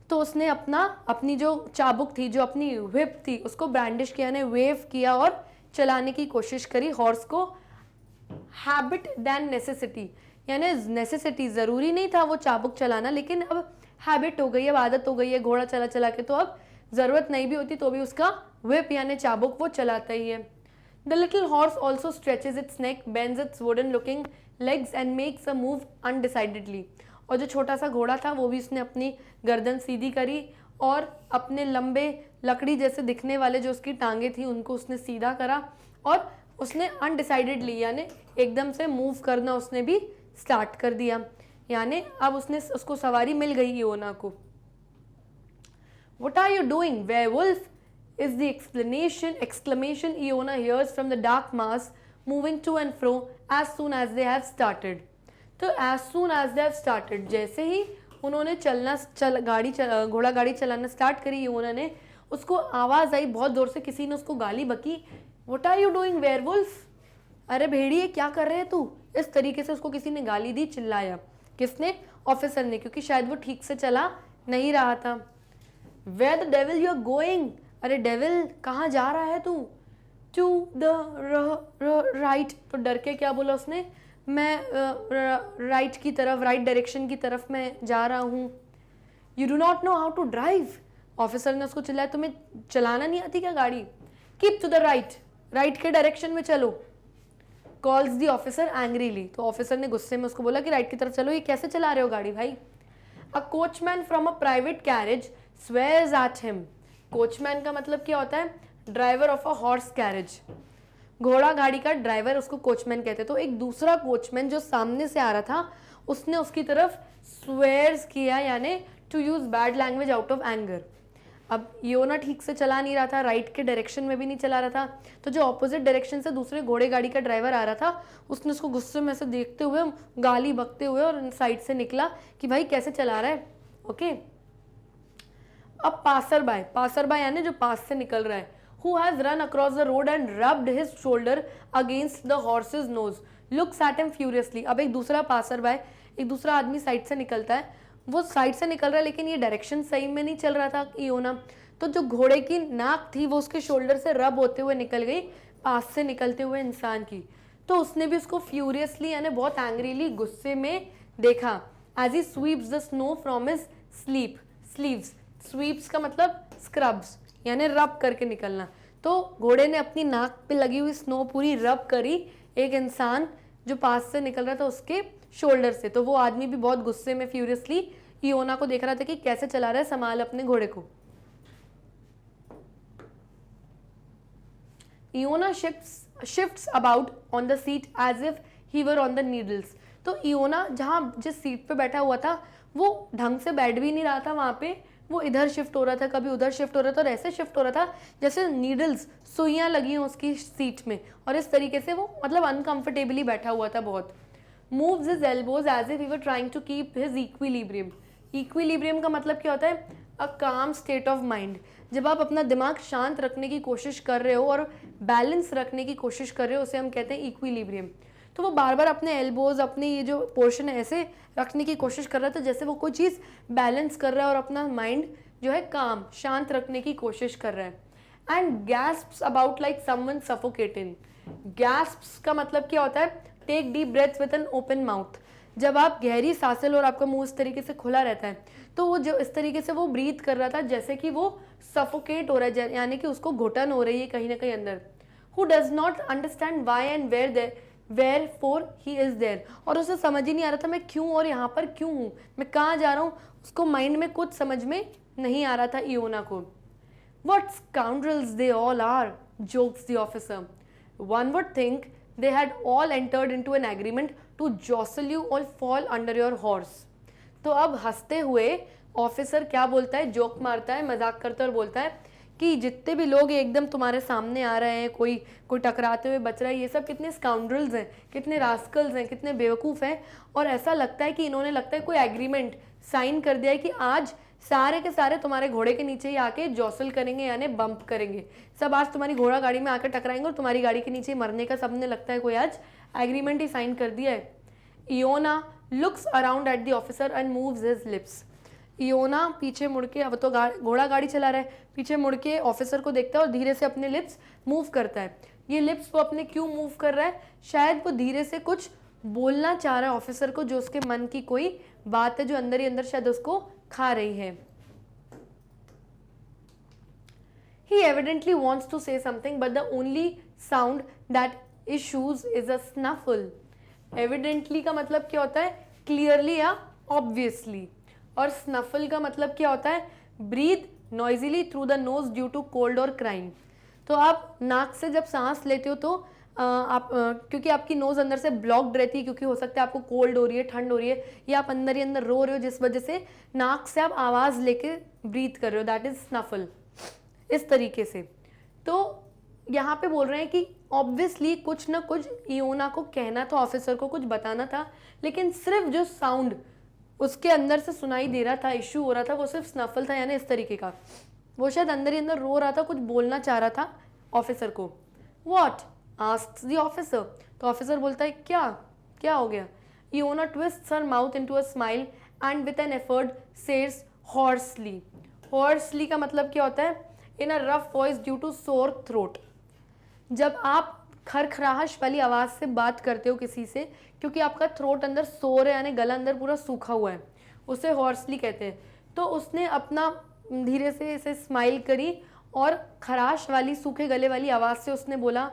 तो उसने अपनी जो चाबुक थी, जो अपनी व्हिप थी, उसको ब्रांडिश किया, यानी वेव किया और चलाने की कोशिश करी हॉर्स को। हैबिट देन नेसेसिटी, यानी नेसेसिटी, ज़रूरी नहीं था वो चाबुक चलाना, लेकिन अब हैबिट हो गई है, आदत हो गई है घोड़ा चला चला के, तो अब ज़रूरत नहीं भी होती तो भी उसका व्हिप यानी चाबुक वो चलाता ही है। The little horse also stretches its neck, bends its wooden looking legs and makes a move undecidedly, और जो छोटा सा घोड़ा था वो भी उसने अपनी गर्दन सीधी करी और अपने लंबे लकड़ी जैसे दिखने वाले जो उसकी टांगे थी उनको उसने सीधा करा, और उसने अनडिसाइडेडली यानी एकदम से मूव करना उसने भी स्टार्ट कर दिया, यानी अब उसको सवारी मिल गई इयोना को। What are you doing, werewolf? Is the exclamation Iona hears from the dark mass moving to and fro as soon as they have started. तो as soon as they have started, जैसे ही उन्होंने घोड़ा गाड़ी चलाना स्टार्ट करी इयोना ने, उसको आवाज़ आई बहुत जोर से, किसी ने उसको गाली बकी, What are you doing, werewolf? अरे भेड़िए क्या कर रहे हैं तू? इस तरीके से उसको किसी ने गाली दी, चिल्लाया। किसने? ऑफिसर ने, क्योंकि शायद वो ठीक से चला नहीं रहा था। Where the devil you are going? अरे डेविल कहाँ जा रहा है तू? To the right, तो डर के क्या बोला उसने? मैं राइट की तरफ, राइट डायरेक्शन की तरफ मैं जा रहा हूँ। You do not know how to drive? Officer ने उसको चिल्लाया, तुम्हें चलाना नहीं आती क्या गाड़ी? Keep to the right, right के डायरेक्शन में चलो। Calls the officer angrily, तो ऑफिसर ने गुस्से में उसको बोला कि राइट की तरफ चलो, ये कैसे चला रहे हो गाड़ी भाई? A coachman from a private carriage swears at him. Coachman का मतलब क्या होता है? Driver of a horse carriage. घोड़ा गाड़ी का ड्राइवर, उसको कोचमैन कहते हैं। तो एक दूसरा कोचमैन जो सामने से आ रहा था उसने उसकी तरफ स्वेयर्स किया, यानी to use bad language out of anger. अब इयोना ठीक से चला नहीं रहा था, राइट के डायरेक्शन में भी नहीं चला रहा था, तो जो ऑपोजिट डायरेक्शन से दूसरे घोड़े गाड़ी का ड्राइवर आ रहा था उसने उसको गुस्से में से देखते हुए, गाली बकते हुए और साइड से निकला कि भाई कैसे चला रहा है। ओके, अब पासर बाय यानी जो पास से निकल रहा है, who has run across the road and rubbed his shoulder against the horse's nose, looks at him furiously। अब एक दूसरा पासर बाय, एक दूसरा आदमी साइड से निकलता है, वो साइड से निकल रहा है लेकिन ये डायरेक्शन सही में नहीं चल रहा था इयोना, तो जो घोड़े की नाक थी वो उसके शोल्डर से रब होते हुए निकल गई पास से निकलते हुए इंसान की। तो उसने भी उसको फ्यूरियसली यानी बहुत एंग्रीली गुस्से में देखा। As he sweeps the snow from his sleeves, sweeps का मतलब स्क्रब्स यानी रब करके निकलना। तो घोड़े ने अपनी नाक पे लगी हुई स्नो पूरी रब करी एक इंसान जो पास से निकल रहा था उसके शोल्डर से। तो वो आदमी भी बहुत गुस्से में फ्यूरियसली इयोना को देख रहा था कि कैसे चला रहा है संभाल अपने घोड़े को। इयोना shifts about on the seat as if he were on the needles। तो इयोना जहाँ जिस सीट पे बैठा हुआ था वो ढंग से बैठ भी नहीं रहा था वहाँ पे, वो इधर शिफ्ट हो रहा था, कभी उधर शिफ्ट हो रहा था और ऐसे शिफ्ट हो रहा था जैसे नीडल्स, सुइयाँ लगी हों उसकी सीट में, और इस तरीके से वो मतलब अनकंफर्टेबली बैठा हुआ था बहुत। Moves his elbows as if he were trying to keep his equilibrium. Equilibrium का मतलब क्या होता है? अ काम स्टेट ऑफ माइंड। जब आप अपना दिमाग शांत रखने की कोशिश कर रहे हो और बैलेंस रखने की कोशिश कर रहे हो उसे हम कहते हैं इक्विलिब्रियम। तो वो बार बार अपने एल्बोज, अपने ये जो पोर्शन है ऐसे रखने की कोशिश कर रहा था जैसे वो कोई चीज़ बैलेंस कर रहा है और अपना माइंड जो है काम शांत रखने की कोशिश कर रहा है। And gasps about like someone suffocating. Gasps का मतलब क्या होता है? Take deep breaths with an open mouth. जब आप गहरी सांसें लो और आपका मुंह इस तरीके से खुला रहता है तो वो जो इस तरीके से वो ब्रीथ कर रहा था जैसे कि वो सफोकेट हो रहा है, यानी कि उसको घुटन हो रही है कहीं ना कहीं अंदर। Who does not understand why and wherefore he is there. और उसे समझ ही नहीं आ रहा था मैं क्यों और यहाँ पर क्यों हूँ, मैं कहाँ जा रहा हूँ, उसको माइंड में कुछ समझ में नहीं आ रहा था इयोना को। What scoundrels they all are, jokes the officer. One would think they had all entered into an agreement to jostle you or fall under your horse. तो अब हंसते हुए ऑफिसर क्या बोलता है, जोक मारता है, मजाक करता है और बोलता है कि जितने भी लोग एकदम तुम्हारे सामने आ रहे हैं, कोई टकराते हुए बच रहा है, ये सब कितने स्काउंड्रल्स हैं, कितने रास्कल्स हैं, कितने बेवकूफ़ हैं। और ऐसा लगता है कि इन्होंने लगता है कोई एग्रीमेंट साइन कर दिया है कि आज सारे के सारे तुम्हारे घोड़े के नीचे ही आके जॉसल करेंगे यानी बम्प करेंगे, सब आज तुम्हारी घोड़ा गाड़ी में आकर टकराएंगे और तुम्हारी गाड़ी के नीचे मरने का सबने लगता है कोई आज एग्रीमेंट ही साइन कर दिया है। Iona looks around at the officer and moves his lips. Iona पीछे मुड़ के, अब तो घोड़ा गाड़ी चला रहा है, पीछे मुड़ के ऑफिसर को देखता है और धीरे से अपने लिप्स मूव करता है। ये लिप्स वो अपने क्यों मूव कर रहा है? शायद वो धीरे से कुछ बोलना चाह रहा है ऑफिसर को, जो उसके मन की कोई बात है जो अंदर ही अंदर शायद उसको खा रही है। He evidently wants to say something but the only sound that issues is a snuffle. Evidently का मतलब क्या होता है? Clearly या obviously। और snuffle का मतलब क्या होता है? Breathe noisily through the nose due to cold or crying। तो आप नाक से जब सांस लेते हो तो क्योंकि आपकी नोज अंदर से ब्लॉक्ड रहती है, क्योंकि हो सकता है आपको कोल्ड हो रही है, ठंड हो रही है, या आप अंदर ही अंदर रो रहे हो जिस वजह से नाक से आप आवाज़ लेके ब्रीथ कर रहे हो, दैट इज स्नफल। इस तरीके से तो यहाँ पे बोल रहे हैं कि ऑब्वियसली कुछ ना कुछ इयोना को कहना था, ऑफिसर को कुछ बताना था, लेकिन सिर्फ जो साउंड उसके अंदर से सुनाई दे रहा था, इशू हो रहा था, वो सिर्फ स्नफल था, यानी इस तरीके का। वो शायद अंदर ही अंदर रो रहा था, कुछ बोलना चाह रहा था ऑफिसर को। What asks the officer. तो ऑफिसर बोलता है क्या हो गया? Iona twists her mouth into a smile and with an effort says hoarsely. Hoarsely का मतलब क्या होता है? In a rough voice due to sore throat. जब आप खरखराहट वाली आवाज़ से बात करते हो किसी से, क्योंकि आपका थ्रोट अंदर सोर है यानी गला अंदर पूरा सूखा हुआ है, उसे हॉर्सली कहते हैं। तो उसने अपना धीरे से इसे स्माइल करी और खराश वाली सूखे गले वाली आवाज़ से उसने बोला,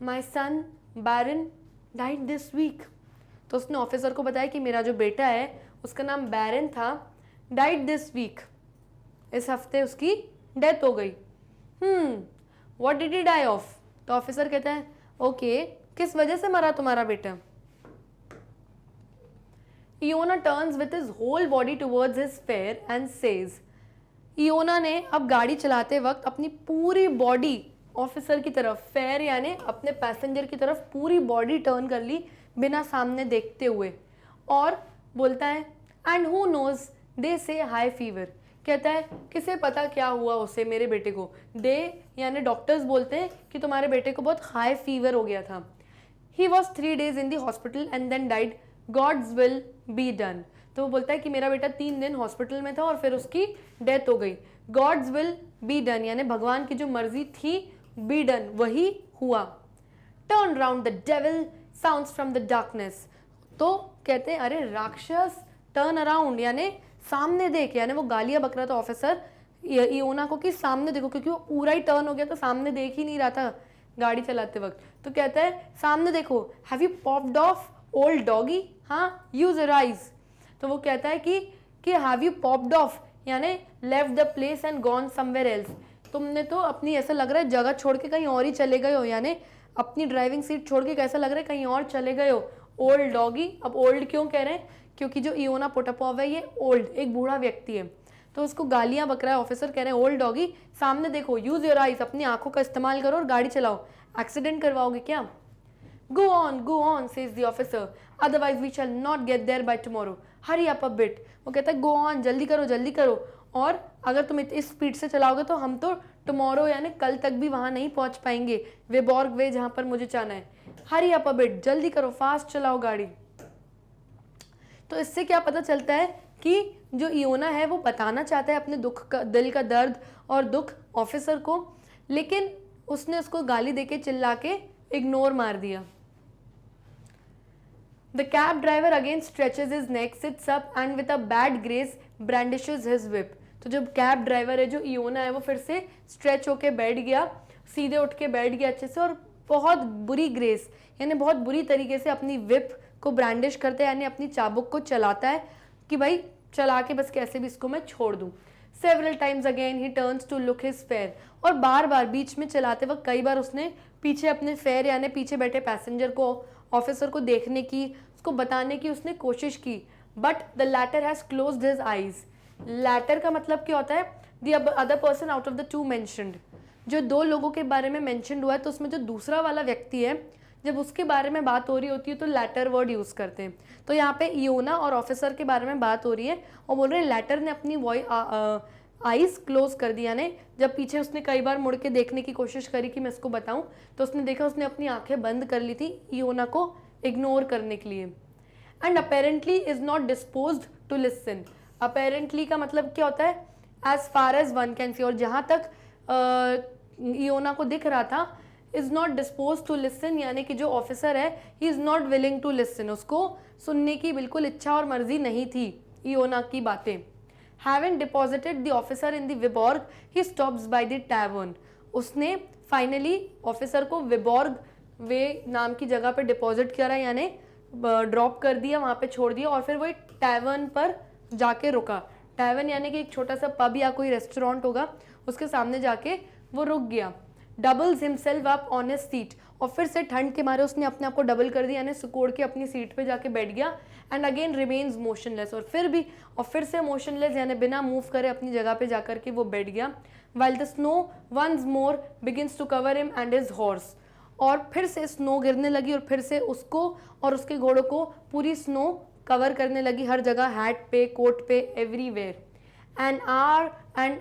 माई सन बैरन डाइड दिस वीक। तो उसने ऑफिसर को बताया कि मेरा जो बेटा है उसका नाम बैरन था, डाइड दिस वीक, इस हफ्ते उसकी डेथ हो गई। What did he die of? तो ऑफिसर कहता है ओके, किस वजह से मरा तुम्हारा बेटा? Iona turns with his whole body towards his fare and says, Iona ने अब गाड़ी चलाते वक्त अपनी पूरी बॉडी ऑफिसर की तरफ, फेयर यानी अपने पैसेंजर की तरफ पूरी बॉडी टर्न कर ली बिना सामने देखते हुए, और बोलता है एंड हु नोज दे से हाई फीवर, कहता है किसे पता क्या हुआ उसे, मेरे बेटे को। दे यानी डॉक्टर्स बोलते हैं कि तुम्हारे बेटे को बहुत हाई फीवर हो गया था। He was 3 days in the hospital and then died, God's will be done. तो वो बोलता है कि मेरा बेटा 3 दिन हॉस्पिटल में था और फिर उसकी डेथ हो गई। गॉड्स विल बी डन यानी भगवान की जो मर्जी थी, बी डन वही हुआ। Turn round the devil sounds from the darkness, तो कहते हैं अरे राक्षस टर्न अराउंड यानी सामने देख, यानी वो गालियां बक रहा था ऑफिसर इयोना को कि सामने देखो, क्योंकि वो पूरा ही टर्न हो गया तो सामने देख ही नहीं रहा था गाड़ी चलाते वक्त। तो कहता है सामने देखो, have you popped of old doggy, हाँ यूज योर आइज। तो वो कहता है कि हैव यू पॉप्ड ऑफ यानी left the place and gone somewhere else, तुमने तो अपनी ऐसा लग रहा है जगह छोड़ के कहीं और ही चले गए हो, यानी अपनी ड्राइविंग सीट छोड़ के कैसा लग रहा है कहीं और चले गए हो। ओल्ड डॉगी, अब ओल्ड क्यों कह रहे हैं? क्योंकि जो इयोना पोटापोव है ये ओल्ड, एक बूढ़ा व्यक्ति है, तो उसको गालियां बक रहा है ऑफिसर, कह रहे हैं ओल्ड डॉगी सामने देखो, यूज योर आइज, अपनी आंखों का इस्तेमाल करो और गाड़ी चलाओ, एक्सीडेंट करवाओगे क्या? Go on says the officer, otherwise we shall not get there by tomorrow, hurry up a bit. वो कहता है गो ऑन, जल्दी करो, और अगर तुम इस स्पीड से चलाओगे तो हम तो टुमारो यानी कल तक भी वहां नहीं पहुंच पाएंगे, वेबॉर्ग वे जहां पर मुझे जाना है। हरी अप अ बिट, जल्दी करो, फास्ट चलाओ गाड़ी। तो इससे क्या पता चलता है कि जो इयोना है वो बताना चाहता है अपने दुख का, दिल का दर्द और दुख ऑफिसर को, लेकिन उसने उसको गाली देके चिल्ला के इग्नोर मार दिया। The cab driver again stretches his neck, sits up and with a bad grace brandishes his whip. तो जब कैब ड्राइवर है जो इयोना है वो फिर से स्ट्रेच होके बैठ गया, सीधे उठ के बैठ गया अच्छे से, और बहुत बुरी ग्रेस यानी बहुत बुरी तरीके से अपनी विप को ब्रांडिश करते हैं यानी अपनी चाबुक को चलाता है कि भाई चला के बस कैसे भी इसको मैं छोड़ दूं। Several times again he turns to look his fare, और बार बार बीच में चलाते वक्त कई बार उसने पीछे अपने फेयर यानी पीछे बैठे पैसेंजर को, ऑफिसर को देखने की, उसको बताने की उसने कोशिश की, but the latter has closed his eyes. Latter का मतलब क्या होता है? The other person out of the two mentioned, जो दो लोगों के बारे में मेंशन्ड हुआ है तो उसमें जो दूसरा वाला व्यक्ति है जब उसके बारे में बात हो रही होती है तो लैटर वर्ड यूज करते हैं। तो यहाँ पे इयोना और ऑफिसर के बारे में बात हो रही है और बोल रहे हैं लैटर ने अपनी आईज क्लोज कर दिया ने, जब पीछे उसने कई बार मुड़ के देखने की कोशिश करी कि मैं इसको बताऊं तो उसने देखा उसने अपनी आंखें बंद कर ली थी इयोना को इग्नोर करने के लिए। And apparently is not disposed to listen. Apparently का मतलब क्या होता है? As far as one can see, और जहाँ तक इयोना को दिख रहा था is not dispose to listen यानी कि जो ऑफिसर है he is not willing to listen, उसको सुनने की बिल्कुल इच्छा और मर्जी नहीं थी इयोना की बातें। Having deposited the officer in the Viborg, he stops by the tavern. उसने फाइनली ऑफिसर को विबॉर्ग वे नाम की जगह पे डिपॉजिट करा यानी ड्रॉप कर दिया, वहाँ पे छोड़ दिया, और फिर वो एक टैवर्न पर जाके रुका। टैवर्न यानी कि एक छोटा सा पब या कोई रेस्टोरेंट होगा, उसके सामने जाके वो रुक गया। Doubles himself up on his seat, और फिर से ठंड के मारे उसने अपने आप को डबल कर दिया यानी सिकोड़ के अपनी सीट पे जाके बैठ गया। एंड अगेन रिमेन्स मोशनलेस, और फिर से मोशनलेस यानी बिना मूव करे अपनी जगह पे जाकर के वो बैठ गया। While the snow once more begins to cover him and his horse, और फिर से स्नो गिरने लगी और फिर से उसको और उसके घोड़ों को पूरी स्नो कवर करने लगी हर जगह, हैट पे, कोट पे, everywhere. An hour and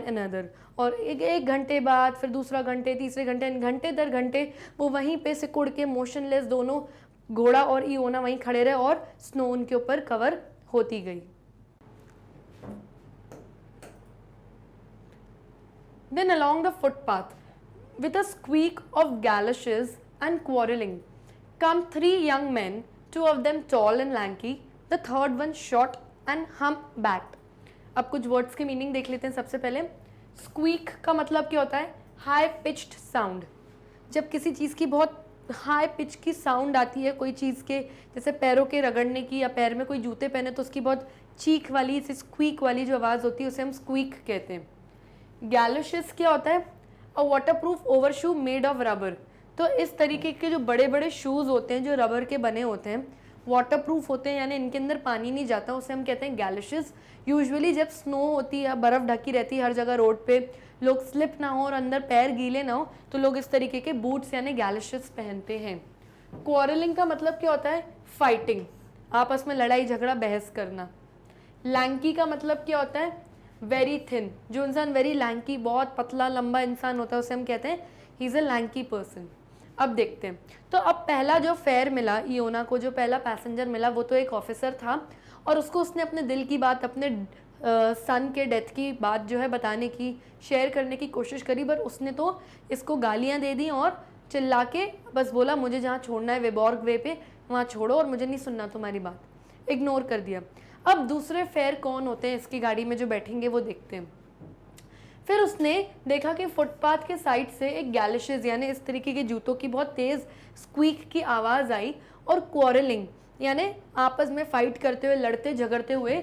another, और एक घंटे बाद फिर दूसरा घंटे, तीसरे घंटे, घंटे दर घंटे वो वहीं पे सिकुड़ के मोशनलेस दोनों घोड़ा और इयोना वहीं खड़े रहे और स्नो उनके ऊपर कवर होती गई। Then along the footpath, with a squeak of galoshes and quarreling, come 3 young men, 2 of them tall and lanky, the third one short and humpbacked. अब कुछ वर्ड्स के मीनिंग देख लेते हैं। सबसे पहले स्क्वीक का मतलब क्या होता है? High pitched sound. जब किसी चीज़ की बहुत हाई पिच की साउंड आती है, कोई चीज़ के जैसे पैरों के रगड़ने की, या पैर में कोई जूते पहने तो उसकी बहुत चीख वाली, स्क्वीक वाली जो आवाज़ होती है उसे हम स्क्वीक कहते हैं। गैलोशियस क्या होता है? A waterproof overshoe made of rubber. तो इस तरीके के जो बड़े बड़े शूज़ होते हैं जो रबर के बने होते हैं, वाटरप्रूफ होते हैं, यानी इनके अंदर पानी नहीं जाता, उसे हम कहते हैं गैलिशेस। यूजुअली जब स्नो होती है, बर्फ़ ढकी रहती है हर जगह रोड पे, लोग स्लिप ना हो और अंदर पैर गीले ना हो, तो लोग इस तरीके के बूट्स यानी गैलिशेस पहनते हैं। क्वारलिंग का मतलब क्या होता है? फाइटिंग, आपस में लड़ाई झगड़ा बहस करना। लैंकी का मतलब क्या होता है? वेरी थिन, जो इंसान वेरी लैंकी, बहुत पतला लंबा इंसान होता है, उसे हम कहते हैं he is a lanky person. अब देखते हैं, तो अब पहला जो फेयर मिला इयोना को, जो पहला पैसेंजर मिला, वो तो एक ऑफिसर था और उसको उसने अपने दिल की बात, अपने सन के डेथ की बात जो है बताने की, शेयर करने की कोशिश करी, पर उसने तो इसको गालियां दे दी और चिल्ला के बस बोला मुझे जहाँ छोड़ना है वेबॉर्ग वे पे वहाँ छोड़ो और मुझे नहीं सुनना तुम्हारी बात, इग्नोर कर दिया। अब दूसरे फेयर कौन होते हैं इसकी गाड़ी में जो बैठेंगे वो देखते हैं। फिर उसने देखा कि फुटपाथ के साइड से एक गैलिशेस यानी इस तरीके के जूतों की बहुत तेज़ स्क्वीक की आवाज़ आई और क्वारलिंग यानी आपस में फाइट करते हुए, लड़ते झगड़ते हुए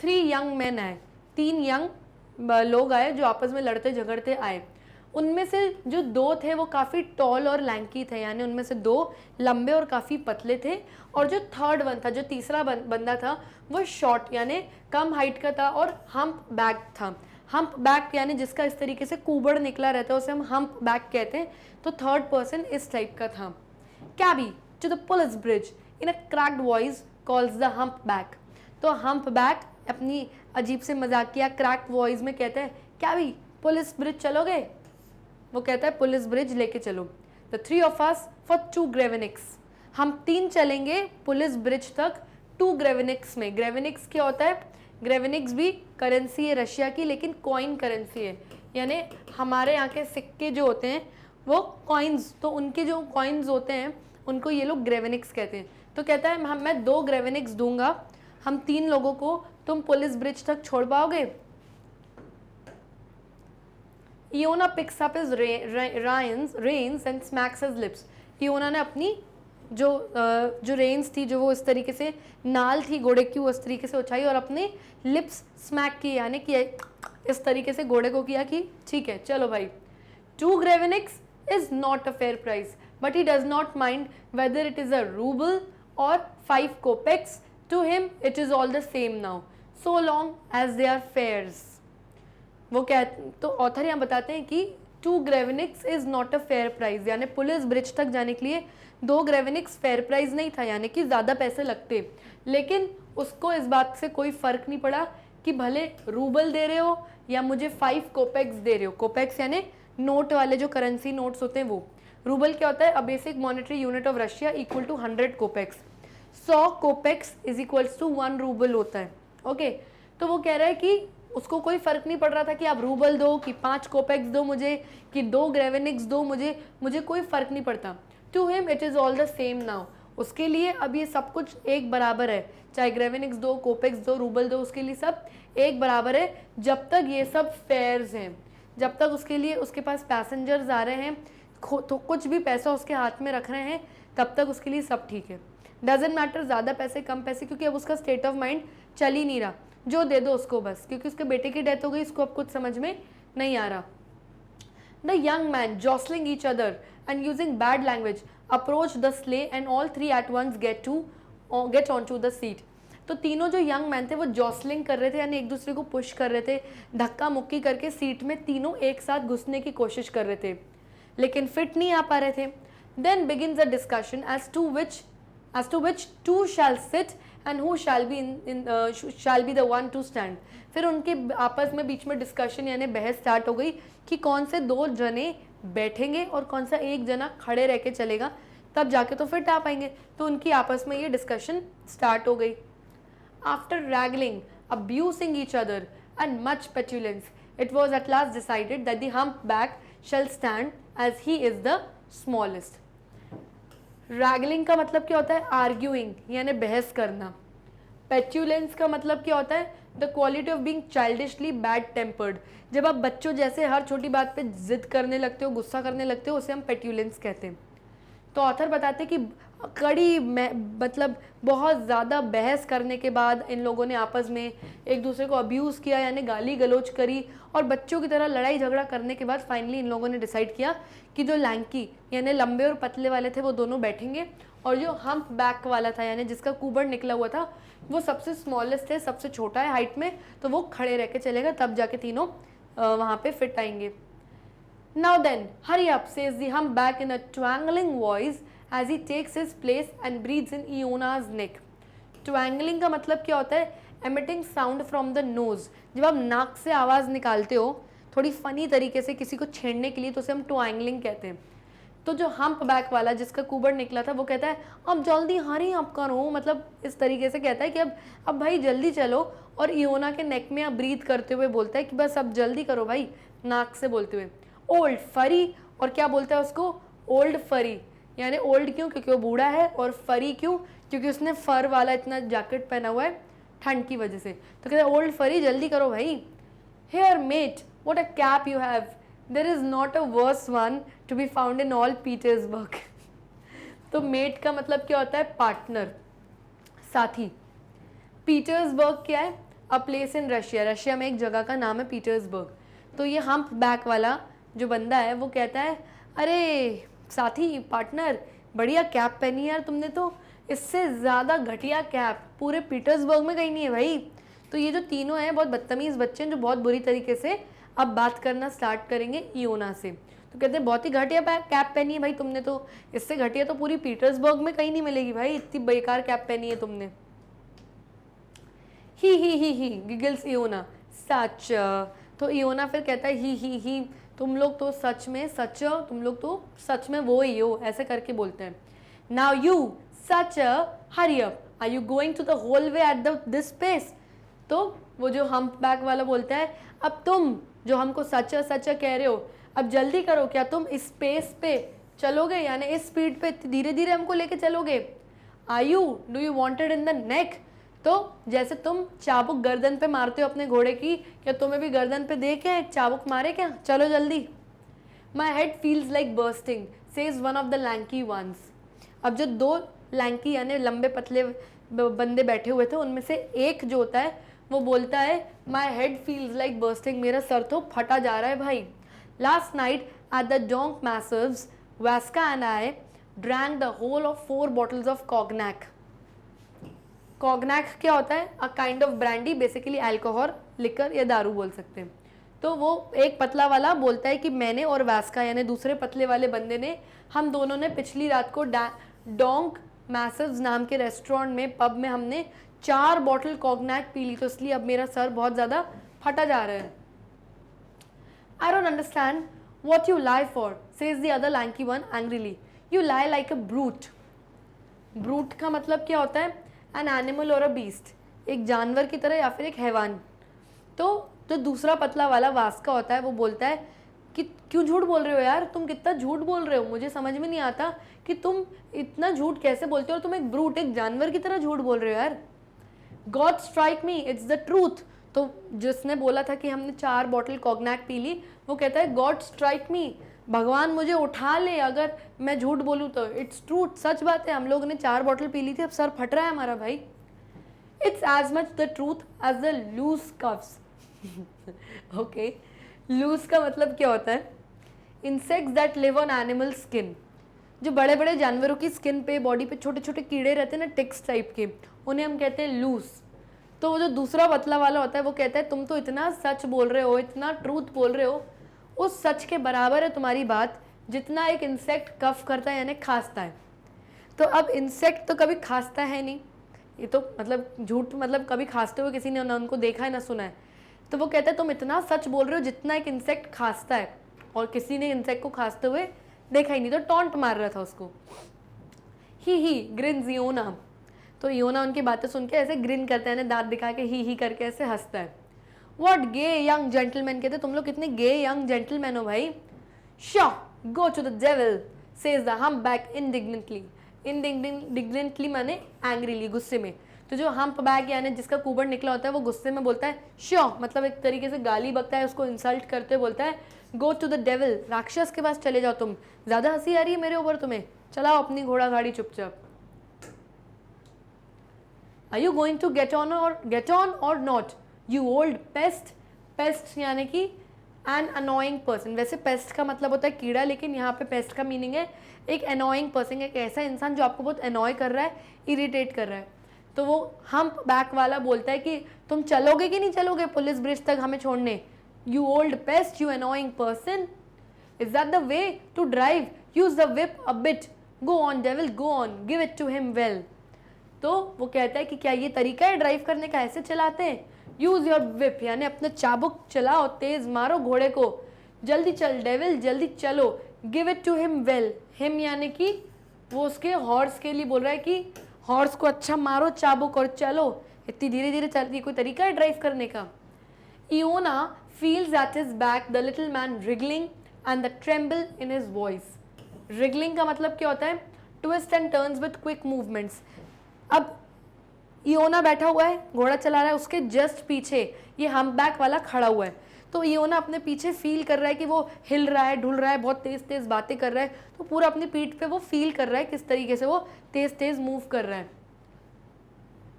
3 यंग मैन आए, 3 यंग लोग आए जो आपस में लड़ते झगड़ते आए। उनमें से जो 2 थे वो काफ़ी टॉल और लैंकी थे, यानी उनमें से 2 लंबे और काफ़ी पतले थे, और जो थर्ड वन था, जो तीसरा बंदा था, वो शॉर्ट यानी कम हाइट का था और हम्प बैक था। हम्प बैक यानी जिसका इस तरीके से कुबड़ निकला रहता है उसे हम हम्प बैक कहते हैं। तो थर्ड पर्सन इस टाइप का था। Cabby to the police bridge in a cracked voice calls the hump back. तो हम्प बैक अपनी अजीब से मजाकिया क्रैक्ड वॉइस में कहते हैं कैबी पुलिस ब्रिज चलोगे? वो कहता है पुलिस ब्रिज लेके चलो। द 3 of us for 2 ग्रेविनिक्स, हम 3 चलेंगे पुलिस ब्रिज तक 2 ग्रेविनिक्स में। ग्रेविनिक्स क्या होता है? ग्रेविनिक्स भी करेंसी है रशिया की, लेकिन कॉइन करेंसी है, यानी हमारे यहाँ के सिक्के जो होते हैं वो कॉइन्स, तो उनके जो कॉइन्स होते हैं उनको ये लोग ग्रेविनिक्स कहते हैं। तो कहता है मैं 2 ग्रेविनिक्स दूंगा हम 3 लोगों को, तुम पुलिस ब्रिज तक छोड़ पाओगे? Iona picks up his reins and smacks his lips। Iona ने अपनी जो रेंस थी, जो वो इस तरीके से नाल थी घोड़े की, वो इस तरीके से उछाई और अपने लिप्स स्मैक किए, यानी कि इस तरीके से घोड़े को किया कि ठीक है चलो भाई। 2 griveniks is not a fair price but he does not mind whether it is a rouble or 5 kopecks, to him it is all the same now so long as they are fares. वो तो author यहाँ बताते हैं कि 2 griveniks is not a fair price, यानी police bridge तक जाने के लिए 2 ग्रेविनिक्स फेयर प्राइस नहीं था, यानी कि ज़्यादा पैसे लगते। लेकिन उसको इस बात से कोई फ़र्क नहीं पड़ा कि भले रूबल दे रहे हो या मुझे 5 कोपेक्स दे रहे हो। कोपेक्स यानी नोट वाले जो करेंसी नोट्स होते हैं वो। रूबल क्या होता है? A basic monetary unit of Russia equal to 100 kopecks. 100 kopecks is equals to 1 rouble होता है। ओके, तो वो कह रहा है कि उसको कोई फर्क नहीं पड़ रहा था कि आप रूबल दो कि 5 कोपेक्स दो मुझे कि 2 ग्रेविनिक्स दो मुझे कोई फर्क नहीं पड़ता। To him it is all the same now, उसके लिए अब ये सब कुछ एक बराबर है, चाहे ग्रेविनिक्स दो, कोपेक्स दो, रूबल दो, उसके लिए सब एक बराबर है जब तक ये सब फेयर्स हैं, जब तक उसके लिए उसके पास पैसेंजर्स आ रहे हैं तो कुछ भी पैसा उसके हाथ में रख रहे हैं तब तक उसके लिए सब ठीक है। डजेंट मैटर ज़्यादा पैसे कम पैसे, क्योंकि अब उसका स्टेट ऑफ माइंड चल ही नहीं रहा, जो दे दो उसको बस, क्योंकि उसके बेटे की डेथ हो गई, इसको अब कुछ समझ में नहीं आ रहा। The young man jostling each other and using bad language approached the sleigh and all 3 at once get onto the seat। तो तीनों जो यंग मैन थे वो जॉसलिंग कर रहे थे, यानी एक दूसरे को पुश कर रहे थे, धक्का मुक्की करके सीट में तीनों एक साथ घुसने की कोशिश कर रहे थे, लेकिन फिट नहीं आ पा रहे थे। Then begins a discussion as to which 2 shall sit and who shall be the one to stand। फिर उनके आपस में बीच में डिस्कशन यानी बहस स्टार्ट हो गई कि कौन से 2 जने बैठेंगे और कौन सा एक जना खड़े रह के चलेगा, तब जाके तो फिट आ पाएंगे। तो उनकी आपस में ये डिस्कशन स्टार्ट हो गई। After haggling, abusing each other and much petulance, it was at last decided that the humpback shall stand as he is the smallest। रैगलिंग का मतलब क्या होता है? आर्ग्यूइंग यानी बहस करना। पेट्यूलेंस का मतलब क्या होता है? The quality of being childishly bad tempered. जब आप बच्चों जैसे हर छोटी बात पे जिद करने लगते हो, गुस्सा करने लगते हो, उसे हम पेट्यूलेंस कहते हैं। तो ऑथर बताते हैं कि कड़ी मतलब बहुत ज़्यादा बहस करने के बाद इन लोगों ने आपस में एक दूसरे को अब्यूज़ किया, यानी गाली गलौज करी और बच्चों की तरह लड़ाई झगड़ा करने के बाद फाइनली इन लोगों ने डिसाइड किया कि जो लैंकी यानी लंबे और पतले वाले थे वो दोनों बैठेंगे, और जो हम्प बैक वाला था यानी जिसका कुबड़ निकला हुआ था वो सबसे स्मॉलेस्ट है, सबसे छोटा है हाइट में, तो वो खड़े रह के चलेगा, तब जाके तीनों वहाँ पे फिट आएंगे। Now then, hurry up, says the humpback in a twangling voice as he takes his place and breathes in Iona's neck. Twangling का मतलब क्या होता है? Emitting sound from the nose. जब आप नाक से आवाज़ निकालते हो थोड़ी फनी तरीके से किसी को छेड़ने के लिए, तो उसे हम twangling कहते हैं। तो जो हम्प बैक वाला जिसका कुबड़ निकला था वो कहता है अब जल्दी हरी अप करो, मतलब इस तरीके से कहता है कि अब भाई जल्दी चलो, और इयोना के नेक में आप ब्रीथ करते हुए बोलता है कि बस अब जल्दी करो भाई, नाक से बोलते हुए। ओल्ड फरी, और क्या बोलता है उसको? ओल्ड फरी, यानी ओल्ड क्यों? क्योंकि वो बूढ़ा है, और फरी क्यों? क्योंकि उसने फर वाला इतना जैकेट पहना हुआ है ठंड की वजह से। तो कहता है ओल्ड फरी जल्दी करो भाई। Here mate, what a cap you have, there is not a worse one to be found in all Petersburg. तो मेट का मतलब क्या होता है? पार्टनर, साथी। पीटर्सबर्ग क्या है? A place in Russia, Russia में एक जगह का नाम है पीटर्सबर्ग। तो ये हम्प बैक वाला जो बंदा है वो कहता है अरे साथी, पार्टनर, बढ़िया कैप पहनी यार तुमने, तो इससे ज़्यादा घटिया कैप पूरे पीटर्सबर्ग में कहीं नहीं है भाई। तो ये जो तीनों हैं बहुत बदतमीज़ बच्चे हैं जो बहुत बुरी तरीके से अब बात करना स्टार्ट करेंगे इयोना से। तो कहते हैं बहुत ही घटिया कैप पहनी है भाई तुमने, तो इससे घटिया तो पूरी पीटर्सबर्ग में कहीं नहीं मिलेगी भाई, इतनी बेकार कैप पहनी है तुमने। ही गिगल्स इयोना, सच। तो इयोना फिर कहता है ही, तुम लोग तो सच में सच, तुम लोग तो सच में वो ही हो, ऐसे करके बोलते हैं। Now you such, hurry up, are you going to the whole way at this pace. तो वो जो हम्प बैक वाला बोलता है अब तुम जो हमको सच कह रहे हो, अब जल्दी करो, क्या तुम इस पेस पे चलोगे, यानी इस स्पीड पे धीरे धीरे हमको लेके चलोगे। Are you, do you wanted in the neck, तो जैसे तुम चाबुक गर्दन पे मारते हो अपने घोड़े की, क्या तुम्हें भी गर्दन पे दे के एक चाबुक मारे क्या, चलो जल्दी। My head feels like bursting, says one of the lanky ones. अब जो दो लैंकी यानी लंबे पतले बंदे बैठे हुए थे उनमें से एक जो होता है वो बोलता है माई हेड फील्स लाइक बर्स्टिंग, मेरा सर तो फटा जा रहा है भाई। Last night at the Dukmasovs, Vaska and I drank the whole of 4 bottles of cognac. Cognac क्या होता है? A kind of brandy, basically alcohol, liquor या दारू बोल सकते हैं। तो वो एक पतला वाला बोलता है कि मैंने और वास्का यानी दूसरे पतले वाले बंदे ने, हम दोनों ने पिछली रात को डोंक मैसिव्स नाम के रेस्टोरेंट में, पब में हमने 4 बॉटल कॉग्नैक पी ली, तो इसलिए अब मेरा सर बहुत ज़्यादा फटा जा रहा है। I don't understand what you lie for, says the other lanky one angrily. You lie like a brute. Brute का मतलब क्या होता है? एन एनिमल और अ बीस्ट, एक जानवर की तरह या फिर एक हैवान। तो जो दूसरा पतला वाला वास्का होता है वो बोलता है कि क्यों झूठ बोल रहे हो यार, तुम कितना झूठ बोल रहे हो, मुझे समझ में नहीं आता कि तुम इतना झूठ कैसे बोलते हो, और तुम एक ब्रूट, एक जानवर की तरह झूठ बोल रहे हो यार। God strike me, it's the truth. तो जिसने बोला था कि हमने 4 बॉटल कॉग्नैक पी ली, वो कहता है गॉड स्ट्राइक मी, भगवान मुझे उठा ले अगर मैं झूठ बोलूँ तो। इट्स ट्रूथ, सच बात है, हम लोगों ने 4 बॉटल पी ली थी, अब सर फट रहा है हमारा भाई। It's as much the truth as the louse coughs. Okay, louse का मतलब क्या होता है? Insects that live on animal skin, जो बड़े बड़े जानवरों की स्किन पे, बॉडी पे छोटे छोटे कीड़े रहते हैं ना, टिक्स टाइप के, उन्हें हम कहते हैं लूज। तो वो जो दूसरा पतला वाला होता है वो कहता है तुम तो इतना सच बोल रहे हो, इतना ट्रूथ बोल रहे हो, उस सच के बराबर है तुम्हारी बात जितना एक इंसेक्ट कफ करता है यानी खांसता है। तो अब इंसेक्ट तो कभी खांसता है नहीं, ये तो मतलब झूठ, मतलब कभी खांसते हुए किसी ने ना उनको देखा है ना सुना है। तो वो कहता है तुम इतना सच बोल रहे हो जितना एक इंसेक्ट खांसता है, और किसी ने इंसेक्ट को खांसते हुए देखा ही नहीं, तो टॉन्ट मार रहा था उसको। ही ग्रिन्स इयोना। तो इयोना उनकी बातें सुन के ऐसे ग्रिन करता है ना, दांत दिखा के ही करके ऐसे हंसता है। व्हाट गे यंग जेंटलमैन, कहते तुम लोग कितने गे यंग जेंटलमैन हो भाई। So go to the devil, says the humpback indignantly. Indignantly माने एंग्रीली, गुस्से में। तो जो हम्पबैक यानी जिसका कुबड़ निकला होता है वो गुस्से में बोलता है शो, मतलब एक तरीके से गाली बकता है, उसको इंसल्ट करते बोलता है गो टू द डेविल, राक्षस के पास चले जाओ तुम, ज़्यादा हंसी आ रही है मेरे ऊपर तुम्हें, चलाओ अपनी घोड़ा गाड़ी चुपचाप। Are you going to get on or not, you old pest. Pest यानी कि एन अनोइंग पर्सन। वैसे पेस्ट का मतलब होता है कीड़ा, लेकिन यहाँ पे पेस्ट का मीनिंग है एक अनोइंग पर्सन, एक ऐसा इंसान जो आपको बहुत अनॉय कर रहा है, इरिटेट कर रहा है। तो वो हम्प बैक वाला बोलता है कि तुम चलोगे कि नहीं चलोगे पुलिस ब्रिज तक हमें छोड़ने, you old pest, you annoying person, is that the way to drive, use the whip a bit, go on devil go on, give it to him well. तो वो कहता है कि क्या ये तरीका है ड्राइव करने का, ऐसे चलाते हैं, यूज योर विप यानी अपना चाबुक चलाओ, तेज मारो घोड़े को, जल्दी चल डेविल जल्दी चलो, give it to him well, him यानी कि वो उसके हॉर्स के लिए बोल रहा है कि हॉर्स को अच्छा मारो चाबुक और चलो, इतनी धीरे धीरे चलती, कोई तरीका है ड्राइव करने का। इयोना feels at his back the little man wriggling and the tremble in his voice. wriggling का मतलब क्या होता है, twist and turns with quick movements। अब इयोना बैठा हुआ है, घोड़ा चला रहा है, उसके जस्ट पीछे ये हम्पबैक वाला खड़ा हुआ है। तो इयोना अपने पीछे फील कर रहा है कि वो हिल रहा है, ढुल रहा है, बहुत तेज तेज बातें कर रहा है, तो पूरा अपनी पीठ पे वो फील कर रहा है किस तरीके से वो तेज तेज मूव कर रहा है।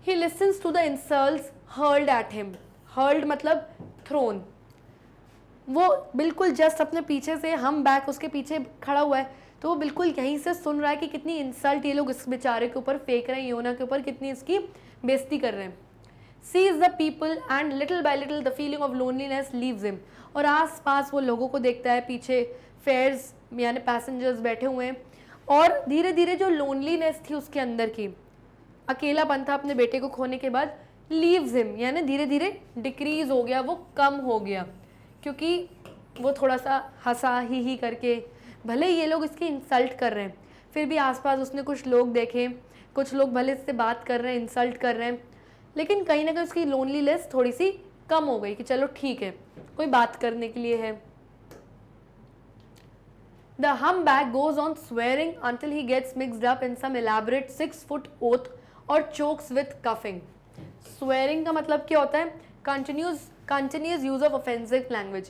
He listens to the insults hurled at him. hurled मतलब थ्रोन। वो बिल्कुल जस्ट अपने पीछे से हम बैक उसके पीछे खड़ा हुआ है, तो वो बिल्कुल यहीं से सुन रहा है कि कितनी इंसल्ट ये लोग इस बेचारे के ऊपर फेंक रहे हैं, योना के ऊपर कितनी इसकी बेइज्जती कर रहे हैं। Sees the people and little by little the feeling of loneliness leaves him। और आस पास वो लोगों को देखता है, पीछे फेयर्स यानी पैसेंजर्स बैठे हुए हैं, और धीरे धीरे जो लोनलीनेस थी उसके अंदर की, अकेलापन था अपने बेटे को खोने के बाद, लीव्स हिम यानी धीरे धीरे डिक्रीज हो गया, वो कम हो गया, क्योंकि वो थोड़ा सा हंसा ही करके, भले ये लोग इसकी इंसल्ट कर रहे हैं फिर भी आसपास उसने कुछ लोग देखे, कुछ लोग भले इससे बात कर रहे हैं, इंसल्ट कर रहे हैं, लेकिन कहीं ना कहीं उसकी लोनलीनेस थोड़ी सी कम हो गई कि चलो ठीक है कोई बात करने के लिए है। The humpback goes on swearing until he gets mixed up in some elaborate 6-foot oath और chokes with coughing। Swearing का मतलब क्या होता है, continuous use of offensive language।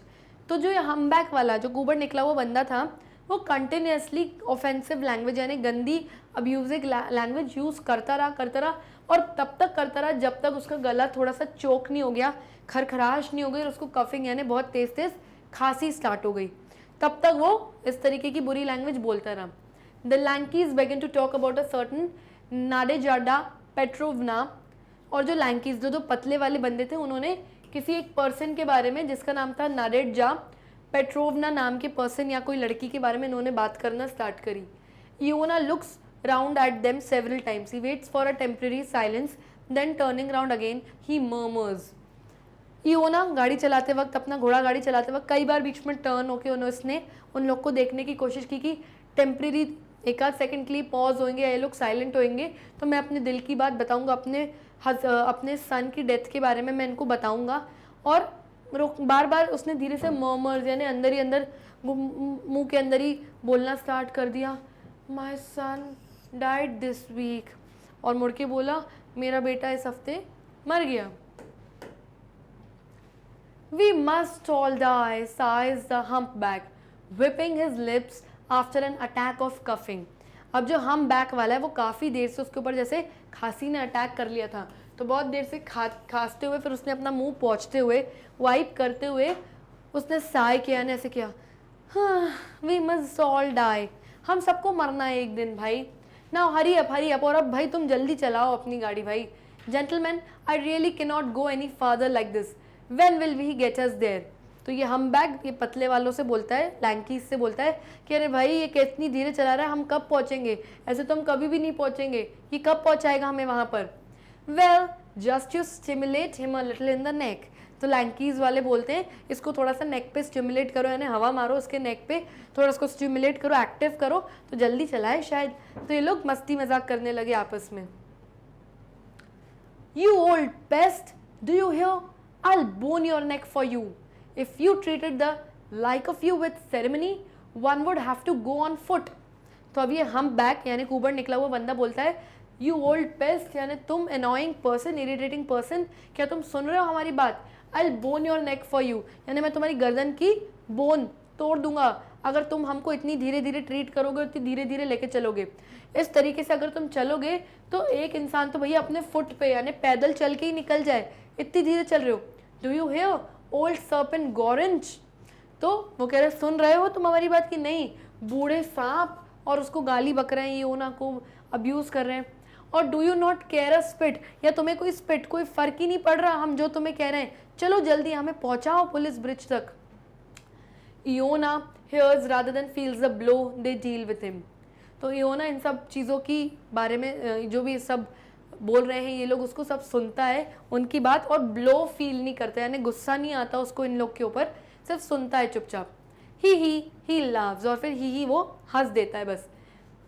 तो जो ये humpback वाला जो गुबर निकला हुआ बंदा था, वो कंटिन्यूसली ऑफेंसिव लैंग्वेज यानी गंदी अब्यूजिव लैंग्वेज यूज़ करता रहा और तब तक करता रहा जब तक उसका गला थोड़ा सा चोक नहीं हो गया, खरखराश नहीं हो गई और उसको कफिंग यानी बहुत तेज़ तेज़ खांसी स्टार्ट हो गई, तब तक वो इस तरीके की बुरी लैंग्वेज बोलता रहा। The lankies began to talk about a certain Nadezhda Petrovna. और जो लैंकीज जो पतले वाले बंदे थे, उन्होंने किसी एक पर्सन के बारे में जिसका नाम था नाडेजा पेट्रोवना नाम के पर्सन या कोई लड़की के बारे में इन्होंने बात करना स्टार्ट करी। इयोना looks round at them several times. He waits for a temporary silence, then turning round again, he murmurs. इयोना गाड़ी चलाते वक्त, अपना घोड़ा गाड़ी चलाते वक्त कई बार बीच में टर्न होके उसने उन लोग को देखने की कोशिश की कि टेम्प्रेरी एक आध सेकंड के लिए पॉज होंगे, ये लोग साइलेंट होंगे तो मैं अपने दिल की बात बताऊंगा, अपने सन की डेथ के बारे में मैं इनको बताऊंगा। और बार बार उसने धीरे से मर्मर्स यानी अंदर ही अंदर मुंह के अंदर ही बोलना स्टार्ट कर दिया, माई सन डाइड दिस वीक, और मुड़ के बोला मेरा बेटा इस हफ्ते मर गया। We must all die, sighs the humpback, whipping his lips after an attack of coughing। अब जो humpback वाला है वो काफ़ी देर से उसके ऊपर जैसे खांसी ने अटैक कर लिया था, तो बहुत देर से खांसते हुए फिर उसने अपना मुंह पोंछते हुए वाइप करते हुए उसने साय किया ने ऐसे किया, हाँ we must all die, हम सबको मरना है एक दिन भाई, नाउ हरी अप, और अब भाई तुम जल्दी चलाओ अपनी गाड़ी भाई। Gentleman I really cannot go any farther like this, when will we get us there. तो ये हमबैक ये पतले वालों से बोलता है, लैंकीज से बोलता है कि अरे भाई ये कितनी धीरे चला रहा है, हम कब पहुँचेंगे, ऐसे तो हम कभी भी नहीं पहुँचेंगे, ये कब पहुँचाएगा हमें वहाँ पर। Well just you stimulate him a little in the neck. तो लैंकीज वाले बोलते हैं इसको थोड़ा सा नेक पे स्टिमुलेट करो, यानी हवा मारो उसके नेक पे, थोड़ा उसको स्टिमुलेट करो, एक्टिव करो तो जल्दी चलाए शायद। तो ये लोग मस्ती मजाक करने लगे आपस में। You old pest, do you hear? I'll bone your neck for you. If you treated the like of you with ceremony, one would have to go on foot. तो अब ये humpback यानी कुबर निकला हुआ बंदा बोलता है, You old pest यानी तुम annoying person, irritating person, क्या तुम सुन रहे हो हमारी बात? I'll bone your neck for you यानी मैं तुम्हारी गर्दन की बोन तोड़ दूंगा अगर तुम हमको इतनी धीरे धीरे ट्रीट करोगे, उतनी धीरे धीरे लेके चलोगे, इस तरीके से अगर तुम चलोगे तो एक इंसान तो भैया अपने फुट पे यानी पैदल चल के ही निकल जाए, इतनी धीरे चल रहे हो। Do you hear old serpent Gorynych. तो वो कह रहे सुन रहे हो तुम हमारी बात की? नहीं, बूढ़े सांप, और उसको गाली बक रहे हैं, योना को अब्यूज कर रहे हैं। और do you not care a spit, या तुम्हें कोई स्पिट कोई फर्क ही नहीं पड़ रहा हम जो तुम्हें कह रहे हैं, चलो जल्दी हमें पहुंचाओ पुलिस ब्रिज तक। इयोना hears rather than feels the blow they deal with him। तो इयोना इन सब चीज़ों की बारे में जो भी सब बोल रहे हैं ये लोग, उसको सब सुनता है उनकी बात, और ब्लो फील नहीं करता, यानी गुस्सा नहीं आता उसको इन लोग के ऊपर, सिर्फ सुनता है चुपचाप। ही लाव्स, और फिर ही वो हंस देता है बस।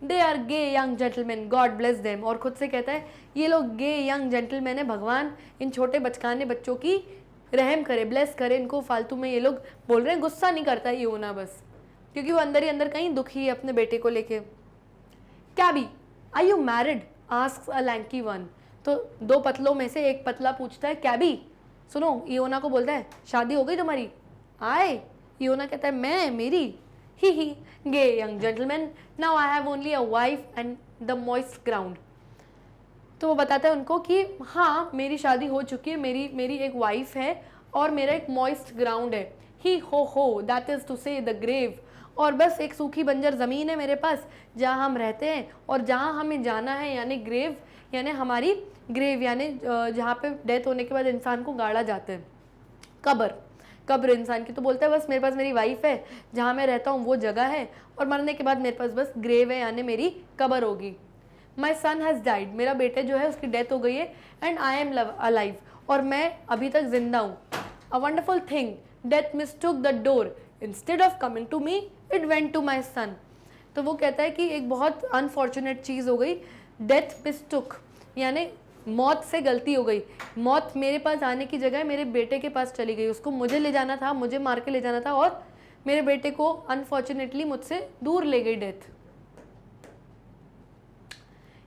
They are gay young gentleman, God bless them, और खुद से कहता है ये लोग गे यंग जेंटलमैन है, भगवान इन छोटे बचकाने बच्चों की रहम करे, ब्लेस करे इनको। फालतू में ये लोग बोल रहे हैं, गुस्सा नहीं करता ये होना बस, क्योंकि वो अंदर ही अंदर कहीं दुखी है अपने बेटे को लेके। Cabby are you married, asks a lanky one. तो दो पतलों में से एक पतला पूछता है कैबी सुनो, इयोना को बोलता है शादी हो गई तुम्हारी? आए, इयोना कहता है मैं, मेरी। He he young gentleman, now I have only a wife and the moist ground. तो वो बताता है उनको कि हाँ मेरी शादी हो चुकी है, मेरी एक वाइफ है और मेरा एक मॉइस्ट ग्राउंड है। ही हो दैट इज टू से द ग्रेव, और बस एक सूखी बंजर ज़मीन है मेरे पास जहाँ हम रहते हैं, और जहाँ हमें जाना है यानी ग्रेव, यानी हमारी ग्रेव, यानी जहाँ पे डेथ होने के बाद इंसान को गाड़ा जाता है, कब्र इंसान की। तो बोलता है बस मेरे पास मेरी वाइफ है, जहाँ मैं रहता हूँ वो जगह है, और मरने के बाद मेरे पास बस ग्रेव है यानी मेरी कब्र होगी। माई सन हैज़ डाइड, मेरा बेटे जो है उसकी डेथ हो गई है, एंड आई एम अलाइव, और मैं अभी तक जिंदा हूँ। A wonderful thing, death mistook the door, instead of coming to me it went to my son. तो वो कहता है कि एक बहुत अनफॉर्चुनेट चीज़ हो गई, डेथ मिस्टूक यानी मौत से गलती हो गई, मौत मेरे पास आने की जगह मेरे बेटे के पास चली गई, उसको मुझे ले जाना था, मुझे मार के ले जाना था, और मेरे बेटे को अनफॉर्चुनेटली मुझसे दूर ले गई death.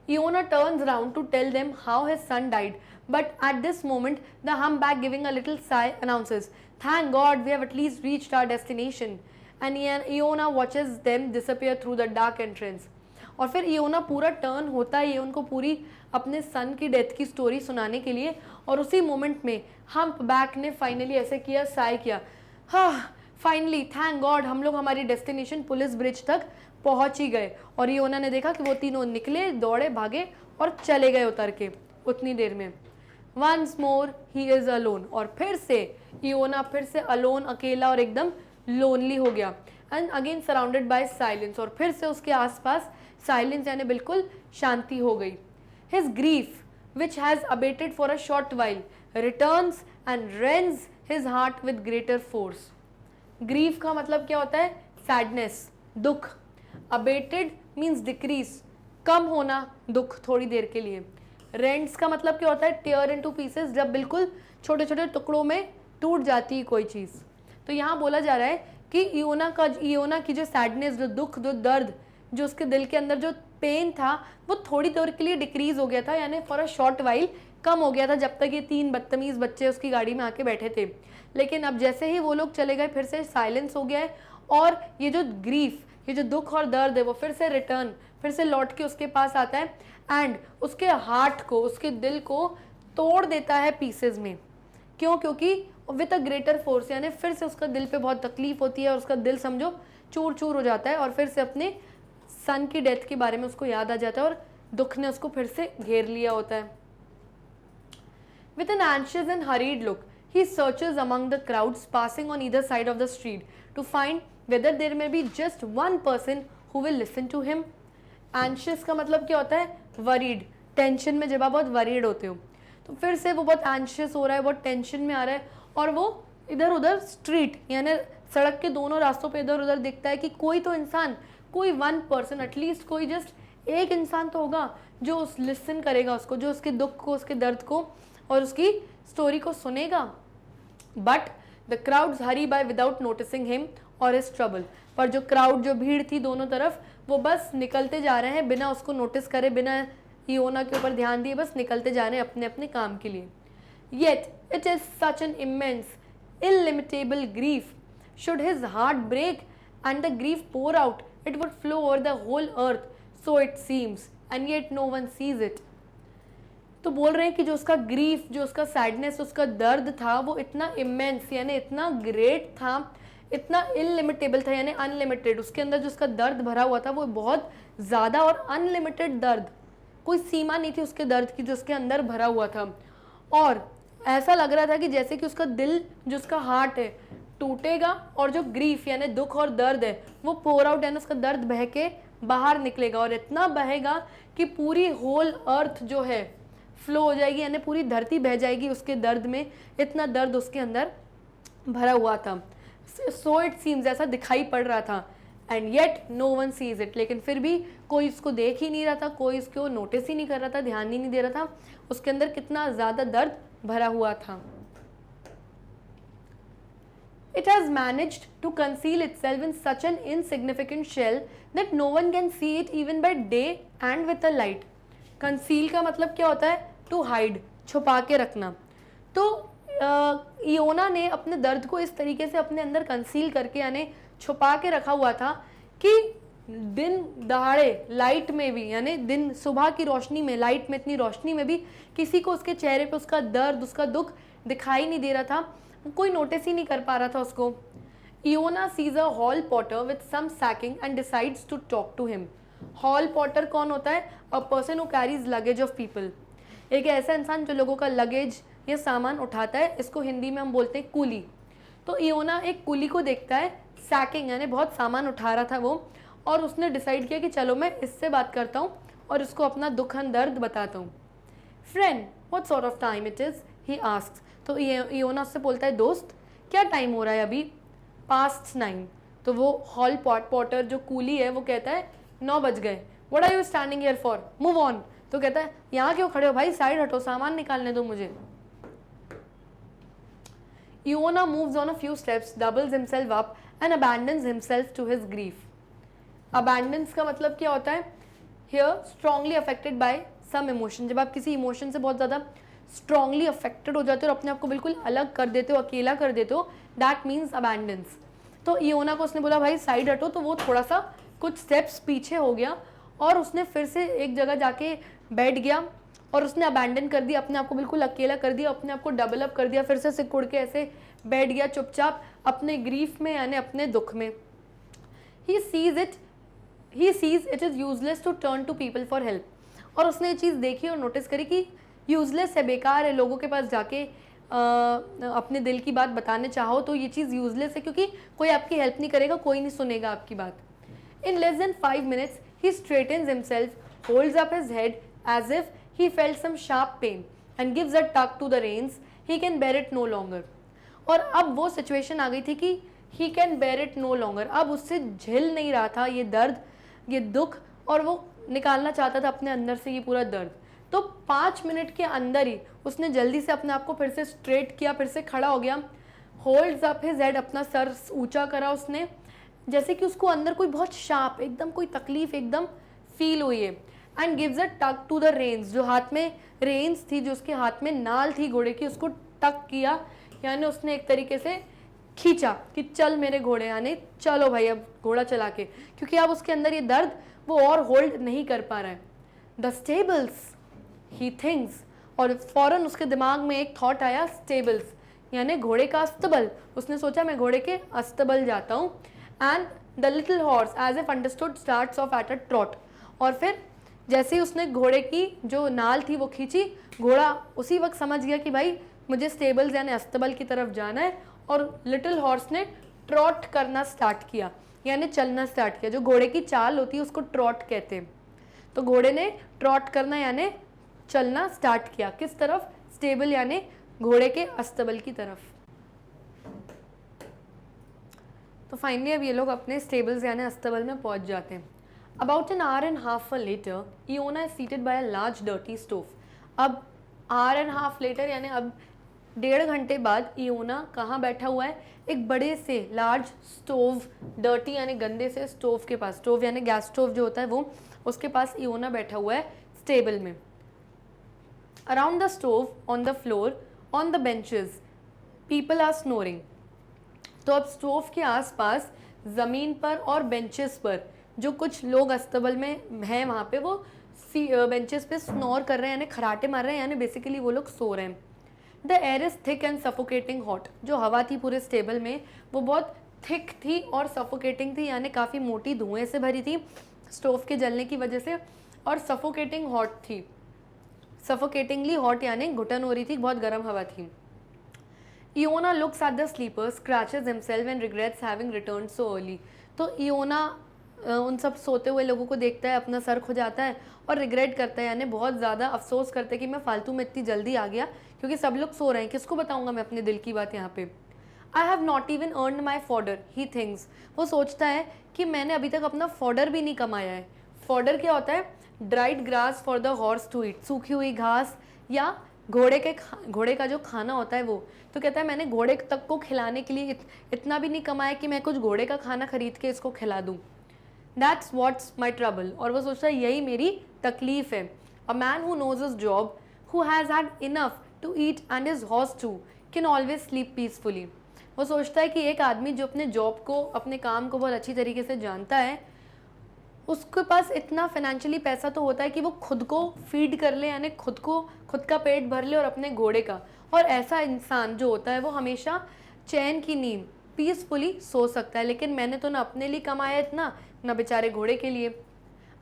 Iona turns around to tell them how his son died, but at this moment, the humpback, giving a little sigh, announces, "Thank God, we have at least reached our destination." And Iona watches them disappear through the dark entrance. और फिर इयोना पूरा turn होता है ये उनको पूरी अपने सन की डेथ की स्टोरी सुनाने के लिए, और उसी मोमेंट में हम्पबैक ने फाइनली ऐसे किया, साय किया, हाँ फाइनली थैंक गॉड, हम लोग हमारी डेस्टिनेशन पुलिस ब्रिज तक पहुंच ही गए। और इयोना ने देखा कि वो तीनों निकले, दौड़े, भागे और चले गए उतर के उतनी देर में। Once more he is alone, और फिर से इयोना फिर से अलोन, अकेला और एकदम लोनली हो गया। And again surrounded by silence, और फिर से उसके आसपास साइलेंस यानी बिल्कुल शांति हो गई। His grief which has abetted for a short while returns and Reigns his heart with greater force. Grief का मतलब क्या होता है? सैडनेस, दुख। अबेटेड मीन्स डिक्रीज, कम होना, दुख थोड़ी देर के लिए। रेंट्स का मतलब क्या होता है? टेयर इनटू पीसेस, जब बिल्कुल छोटे छोटे टुकड़ों में टूट जाती है कोई चीज़। तो यहाँ बोला जा रहा है कि इयोना की जो सैडनेस, जो दुख, जो दर्द, जो उसके दिल के अंदर जो पेन था, वो थोड़ी देर के लिए डिक्रीज हो गया था, यानी फॉर अ शॉर्ट वाइल कम हो गया था, जब तक ये तीन बदतमीज बच्चे उसकी गाड़ी में आके बैठे थे। लेकिन अब जैसे ही वो लोग चले गए फिर से साइलेंस हो गया है, और ये जो ग्रीफ, ये जो दुख और दर्द है, वो फिर से रिटर्न, फिर से लौट के उसके पास आता है, एंड उसके हार्ट को, उसके दिल को तोड़ देता है पीसेज में। क्यों? क्योंकि विद अ ग्रेटर फोर्स, यानी फिर से उसका दिल पे बहुत तकलीफ होती है, और उसका दिल समझो चूर चूर हो जाता है, और फिर से अपने सन की डेथ के बारे में उसको याद आ जाता है, और दुख ने उसको फिर से घेर लिया होता है। With an anxious and hurried look, he searches among the crowds passing on either side of the street to find whether there may be just one person who will listen to him. Anxious का मतलब क्या होता है? Worried, tension में, जब आप बहुत worried होते हो तो फिर से वो बहुत anxious हो रहा है, बहुत टेंशन में आ रहा है, और वो इधर उधर स्ट्रीट यानी सड़क के दोनों रास्तों पे इधर उधर दिखता है कि कोई तो इंसान, कोई वन पर्सन, एटलीस्ट कोई जस्ट एक इंसान तो होगा जो उस लिसन करेगा उसको, जो उसके दुख को, उसके दर्द को और उसकी स्टोरी को सुनेगा। But the crowds hurry by without noticing him और हिज ट्रबल, पर जो क्राउड, जो भीड़ थी दोनों तरफ, वो बस निकलते जा रहे हैं बिना उसको नोटिस करे, बिना इयोना के ऊपर ध्यान दिए, बस निकलते जा रहे हैं अपने अपने काम के लिए। Yet it is such an immense, illimitable grief. Should his heart break and the grief pour out, it would flow over the whole earth, so it seems, and yet no one sees it. तो बोल रहे हैं कि जो उसका grief, जो उसका sadness, उसका दर्द था, वो इतना इमेंस यानी इतना ग्रेट था, इतना इनलिमिटेबल था यानी अनलिमिटेड, उसके अंदर जो उसका दर्द भरा हुआ था वो बहुत ज़्यादा और अनलिमिटेड दर्द, कोई सीमा नहीं थी उसके दर्द की जो उसके अंदर भरा हुआ था। और ऐसा लग रहा था कि जैसे कि उसका दिल, जो उसका हार्ट है, टूटेगा और जो ग्रीफ यानी दुख और दर्द है वो पोर आउट यानी उसका दर्द बह के बाहर निकलेगा, और इतना बहेगा कि पूरी होल अर्थ जो है फ्लो हो जाएगी, यानी पूरी धरती बह जाएगी उसके दर्द में, इतना दर्द उसके अंदर भरा हुआ था। सो इट सीम्स, ऐसा दिखाई पड़ रहा था। And yet no one sees it, लेकिन फिर भी कोई इसको देख ही नहीं रहा था, कोई इसको नोटिस ही नहीं कर रहा था, ध्यान ही नहीं दे रहा था उसके अंदर कितना ज़्यादा दर्द भरा हुआ था। It has managed to conceal itself in such an insignificant shell that no one can see it even by day and with a light. Conceal का मतलब क्या होता है? To hide, छुपा के रखना। तो इयोना ने अपने दर्द को इस तरीके से अपने अंदर कंसील करके यानी छुपा के रखा हुआ था कि दिन दहाड़े लाइट में भी, यानी दिन सुबह की रोशनी में, लाइट में इतनी रोशनी में भी किसी को उसके चेहरे पे उसका दर्द, उसका दुख दिखाई नहीं दे रहा था, कोई नोटिस ही नहीं कर पा रहा था उसको। Iona sees a hall porter with some sacking and decides to talk to him. Hall porter कौन होता है? A person who carries luggage of people, एक ऐसा इंसान जो लोगों का लगेज या सामान उठाता है, इसको हिंदी में हम बोलते हैं कूली। तो इयोना एक कूली को देखता है, सैकिंग यानी बहुत सामान उठा रहा था वो, और उसने डिसाइड किया कि चलो मैं इससे बात करता हूँ और इसको अपना दुखन दर्द बताता हूँ। Friend, what sort of time it is, he asks. तो इयोना उससे बोलता है, दोस्त क्या टाइम हो रहा है अभी? पास्ट 9। तो वो हॉल पॉटर जो कूली है वो कहता है 9 बज गए। What are you standing here for, move on. तो कहता है यहाँ क्यों खड़े हो भाई, साइड हटो, सामान निकालने दो मुझे। Iona moves on a few steps, doubles himself up and abandons himself to his grief. Abandons का मतलब क्या होता है? Here strongly affected by some emotion. जब आप किसी इमोशन से बहुत ज़्यादा strongly affected हो जाते हो और अपने आप को बिल्कुल अलग कर देते हो, अकेला कर देते हो, that means abandons. तो इयोना को उसने बोला भाई साइड हटो, तो वो थोड़ा सा कुछ स्टेप्स पीछे हो गया और उसने फिर से एक जगह जाके बैठ गया और उसने अबैंडन कर दिया, अपने आप को बिल्कुल अकेला कर दिया, अपने आप को डबल अप कर दिया, फिर से सिकुड़ के ऐसे बैठ गया चुपचाप अपने ग्रीफ में यानी अपने दुख में। He sees it is useless to turn to people for help. और उसने ये चीज़ देखी और नोटिस करी कि यूजलेस है, बेकार है, लोगों के पास जाके अपने दिल की बात बताने चाहो तो ये चीज़ यूजलेस है, क्योंकि कोई आपकी हेल्प नहीं करेगा, कोई नहीं सुनेगा आपकी बात। In less than 5 minutes he straightens himself, holds up his head as if he felt some sharp pain and gives a tug to the reins. He can bear it no longer. और अब वो situation आ गई थी कि he can bear it no longer, अब उससे झेल नहीं रहा था ये दर्द, ये दुख, और वो निकालना चाहता था अपने अंदर से ये पूरा दर्द। तो 5 मिनट के अंदर ही उसने जल्दी से अपने आप को फिर से स्ट्रेट किया, फिर से खड़ा हो गया, होल्ड्स अप हिज हेड, अपना सर ऊंचा करा उसने, जैसे कि उसको अंदर कोई बहुत शार्प, एकदम कोई तकलीफ एकदम फील हुई है। एंड गिव्स अ टक टू द रेन्स, जो हाथ में रेन्स थी, जो उसके हाथ में नाल थी घोड़े की, उसको टक किया, यानी उसने एक तरीके से खींचा कि चल मेरे घोड़े, यानी चलो भाई अब घोड़ा चला के, क्योंकि अब उसके अंदर ये दर्द वो और होल्ड नहीं कर पा रहा है। द स्टेबल्स ही थिंक्स, और फौरन उसके दिमाग में एक थॉट आया, स्टेबल्स यानी घोड़े का अस्तबल। उसने सोचा मैं घोड़े के अस्तबल जाता हूँ। And the little horse as if understood starts off at a trot, और फिर जैसे ही उसने घोड़े की जो नाल थी वो खींची, घोड़ा उसी वक्त समझ गया कि भाई मुझे स्टेबल्स यानी अस्तबल की तरफ जाना है, और लिटिल हॉर्स ने ट्रॉट करना स्टार्ट किया, यानी चलना स्टार्ट किया। जो घोड़े की चाल होती है उसको ट्रॉट कहते हैं। तो घोड़े ने ट्रॉट करना यानी चलना स्टार्ट किया, किस तरफ? स्टेबल यानी घोड़े के अस्तबल की तरफ। तो फाइनली अब ये लोग अपने स्टेबल्स यानी अस्तबल में पहुंच जाते हैं। About an hour and half later, Iona is seated by a large dirty stove. अब hour and half later यानी अब 1.5 घंटे बाद इयोना कहाँ बैठा हुआ है? एक बड़े से लार्ज स्टोव, डर्टी यानी गंदे से स्टोव के पास, स्टोव यानी गैस स्टोव जो होता है वो, उसके पास इयोना बैठा हुआ है स्टेबल में। Around the stove, on the floor, on the benches, people are snoring. तो अब स्टोव के आसपास ज़मीन पर और बेंचेस पर जो कुछ लोग अस्तबल में हैं वहाँ पे वो बेंचेस पे स्नोर कर रहे हैं, यानी खराटे मार रहे हैं, यानी बेसिकली वो लोग सो रहे हैं। The air is thick and suffocating hot, जो हवा थी पूरे स्टेबल में वो बहुत थिक थी और सफोकेटिंग थी, यानी काफ़ी मोटी धुएं से भरी थी स्टोव के जलने की वजह से, और सफोकेटिंग हॉट थी, सफोकेटिंगली हॉट यानी घुटन हो रही थी, बहुत गर्म हवा थी। Iona looks at the sleeper, scratches himself and regrets having return so early. तो इयोना उन सब सोते हुए लोगों को देखता है, अपना सर खुजाता है और रिग्रेट करता है, यानी बहुत ज़्यादा अफसोस करता है कि मैं फालतू में इतनी जल्दी आ गया, क्योंकि सब लोग सो रहे हैं, किसको बताऊंगा मैं अपने दिल की बात यहाँ पे। I have not even earn my fodder, he thinks, वो सोचता है कि मैंने अभी तक अपना फॉर्डर भी नहीं कमाया है। फॉर्डर क्या होता है? Dried grass for the horse to eat, सूखी हुई घास या घोड़े का जो खाना होता है वो। तो कहता है मैंने घोड़े तक को खिलाने के लिए इतना भी नहीं कमाया कि मैं कुछ घोड़े का खाना खरीद के इसको खिला दूँ। दैट्स व्हाट्स माई ट्रबल, और वो सोचता है यही मेरी तकलीफ है। A man who knows his job, who has had enough to eat and his horse too, can always sleep peacefully. वो सोचता है कि एक आदमी जो अपने जॉब को, अपने काम को बहुत अच्छी तरीके से जानता है, उसके पास इतना फाइनेंशियली पैसा तो होता है कि वो खुद को फीड कर ले, यानी खुद का पेट भर ले और अपने घोड़े का। और ऐसा इंसान जो होता है वो हमेशा चैन की नींद पीसफुली सो सकता है। लेकिन मैंने तो ना अपने लिए कमाया इतना, ना बेचारे घोड़े के लिए।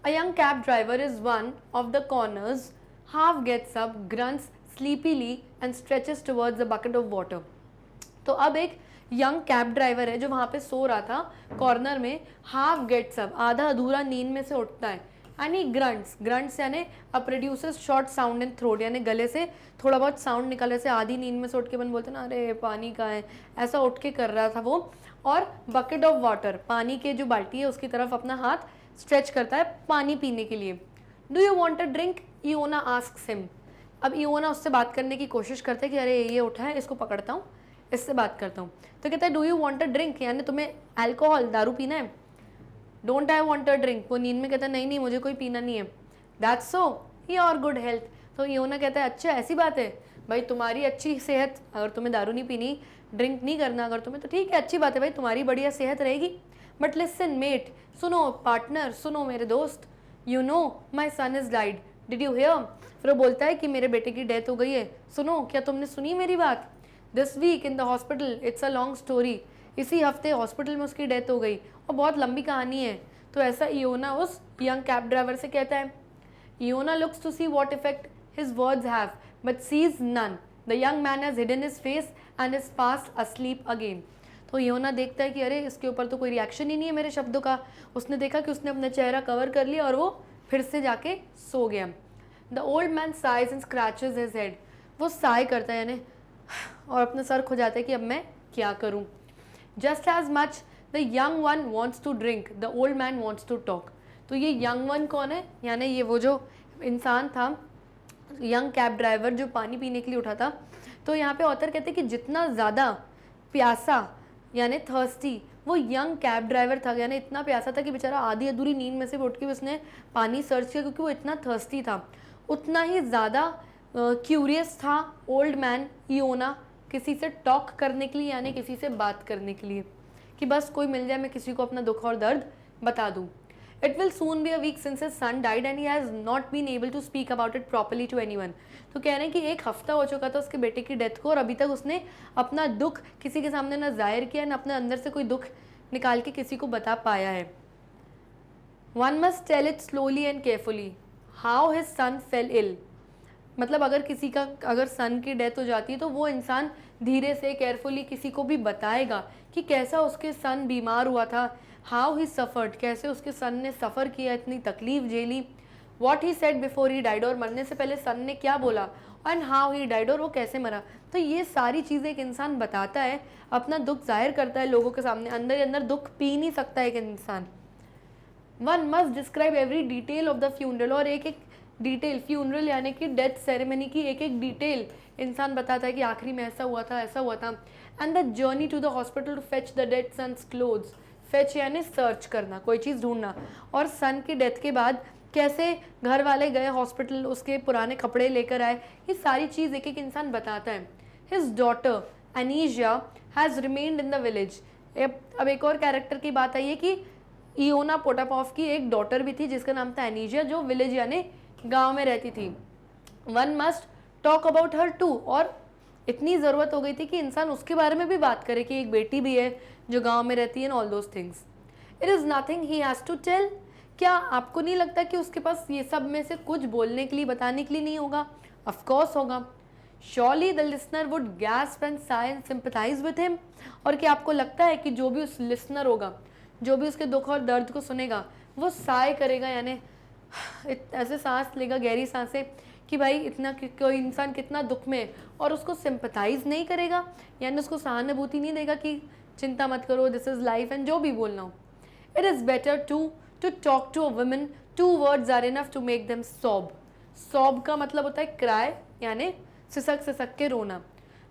A young cab driver is one of the corners, half gets up, grunts sleepily and stretches towards the bucket of water. तो अब एक यंग कैब ड्राइवर है जो वहाँ पे सो रहा था कॉर्नर में, हाफ गेट्स अप, आधा अधूरा नींद में से उठता है, यानी ग्रंट्स यानी produces short sound in throat, यानी गले से थोड़ा बहुत साउंड निकले से, आधी नींद में से उठ के बन बोलते ना अरे पानी का है, ऐसा उठ के कर रहा था वो। और बकेट ऑफ वाटर, पानी के जो बाल्टी है उसकी तरफ अपना हाथ स्ट्रेच करता है पानी पीने के लिए। Do you want a drink, Iona asks him. अब इयोना उससे बात करने की कोशिश करता है कि अरे ये उठा है, इसको पकड़ता हूँ, इससे बात करता हूँ। तो कहता है do you want a drink, यानी तुम्हें अल्कोहल, दारू पीना है। Don't I want a drink, वो नींद में कहता है नहीं नहीं मुझे कोई पीना नहीं है। That's so, your good health. तो इयोना कहता है अच्छा ऐसी बात है भाई, तुम्हारी अच्छी सेहत, अगर तुम्हें दारू नहीं पीनी, ड्रिंक नहीं करना अगर तुम्हें, तो ठीक है अच्छी बात है भाई, तुम्हारी बढ़िया सेहत रहेगी। बट लिसन मेट, सुनो पार्टनर, सुनो मेरे दोस्त, you know my son is died, did you hear. फिर वो बोलता है कि मेरे बेटे की डेथ हो गई है, सुनो क्या तुमने सुनी मेरी बात। This week in the hospital, it's a long story, इसी हफ्ते हॉस्पिटल में उसकी डेथ हो गई और बहुत लंबी कहानी है। तो ऐसा इयोना उस यंग कैब ड्राइवर से कहता है। Iona looks to see what effect his words have but sees none, the young man has hidden his face and is fast asleep again. तो इयोना देखता है कि अरे इसके ऊपर तो कोई रिएक्शन ही नहीं है मेरे शब्दों का। उसने देखा कि उसने अपना चेहरा कवर कर लिया और वो फिर से जाके सो गया। The old man size and scratches his head, वो साय करता है यानी और अपना सर खुजाता है कि अब मैं क्या करूं। Just as much the young one wants to drink, the old man wants to talk. तो ये यंग वन कौन है, यानी ये वो जो इंसान था, यंग कैब ड्राइवर जो पानी पीने के लिए उठा था। तो यहाँ पे ऑथर कहते हैं कि जितना ज़्यादा प्यासा यानी थर्स्टी वो यंग कैब ड्राइवर था, यानी इतना प्यासा था कि बेचारा आधी अधूरी नींद में से उठ के उसने पानी सर्च किया क्योंकि वो इतना थर्स्टी था, उतना ही ज़्यादा क्यूरियस था ओल्ड मैन इयोना किसी से टॉक करने के लिए, यानी किसी से बात करने के लिए, कि बस कोई मिल जाए मैं किसी को अपना दुख और दर्द बता दूँ। It will soon be a week since his son died and he has not been able to speak about it properly to anyone. तो कह रहे हैं कि एक हफ्ता हो चुका था उसके बेटे की डेथ को और अभी तक उसने अपना दुख किसी के सामने ना जाहिर किया ना अपने अंदर से कोई दुख निकाल के किसी को बता पाया है। One must tell it slowly and carefully how his son fell ill. मतलब अगर किसी का अगर सन की डेथ हो जाती है तो वो इंसान धीरे से केयरफुली किसी को भी बताएगा कि कैसा उसके सन बीमार हुआ था, हाउ ही सफ़र्ड, कैसे उसके सन ने सफ़र किया, इतनी तकलीफ झेली, what he said before he died, और मरने से पहले सन ने क्या बोला, एंड हाउ ही डाइड, और वो कैसे मरा। तो ये सारी चीज़ें एक इंसान बताता है, अपना दुख जाहिर करता है लोगों के सामने, अंदर ही अंदर दुख पी नहीं सकता एक इंसान। One must describe every detail of the funeral, और एक एक डिटेल, फ्यूनरल यानी कि डेथ सेरेमनी की एक एक डिटेल इंसान बताता है कि आखिरी में ऐसा हुआ था, ऐसा हुआ था। And the journey to the hospital to fetch the dead son's clothes, fetch यानी सर्च करना, कोई चीज़ ढूंढना, और सन की डेथ के बाद कैसे घर वाले गए हॉस्पिटल, उसके पुराने कपड़े लेकर आए, ये सारी चीज़ एक एक इंसान बताता है। His daughter Anisya has remained in the village, अब एक और कैरेक्टर की बात आई है कि इयोना पोटापोव की एक डॉटर भी थी जिसका नाम था एनीजिया, जो विलेज यानी गांव में रहती थी। One must talk about her too, और इतनी ज़रूरत हो गई थी कि इंसान उसके बारे में भी बात करे कि एक बेटी भी है जो गांव में रहती है and all those things. It is nothing he has to tell. क्या आपको नहीं लगता कि उसके पास ये सब में से कुछ बोलने के लिए, बताने के लिए नहीं होगा? ऑफ कोर्स होगा। Surely the listener would gasp and sigh and sympathize with him। और क्या आपको लगता है कि जो भी उस लिसनर होगा, जो भी उसके दुख और दर्द को सुनेगा, वो साय करेगा, यानी ऐसे सांस लेगा, गहरी सांसें, कि भाई इतना कोई इंसान कितना दुख में है, और उसको सिंपथाइज नहीं करेगा, यानी उसको सहानुभूति नहीं देगा कि चिंता मत करो, दिस इज़ लाइफ, एंड जो भी बोलना हो। It is better to talk to a woman, 2 words are enough to make them sob. Sob का मतलब होता है क्राई, यानी सिसक सिसक के रोना।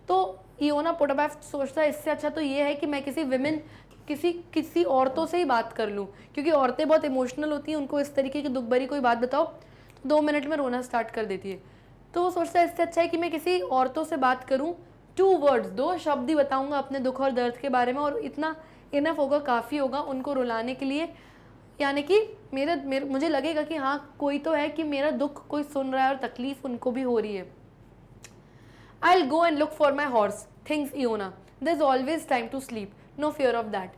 तो इयोना पोटापोव सोचता है इससे अच्छा तो ये है कि मैं किसी विमेन, किसी औरतों से ही बात कर लूँ, क्योंकि औरतें बहुत इमोशनल होती हैं, उनको इस तरीके की दुख भरी कोई बात बताओ तो 2 मिनट में रोना स्टार्ट कर देती है। तो वो सोचता है इससे अच्छा है कि मैं किसी औरतों से बात करूँ, 2 words, 2 शब्द ही बताऊँगा अपने दुख और दर्द के बारे में, और इतना इनफ होगा, काफ़ी होगा उनको रुलाने के लिए, यानी कि मुझे लगेगा कि हाँ कोई तो है कि मेरा दुख कोई सुन रहा है और तकलीफ उनको भी हो रही है। I'll go and look for my horse, thinks Iona. There's always time to sleep, no fear of that.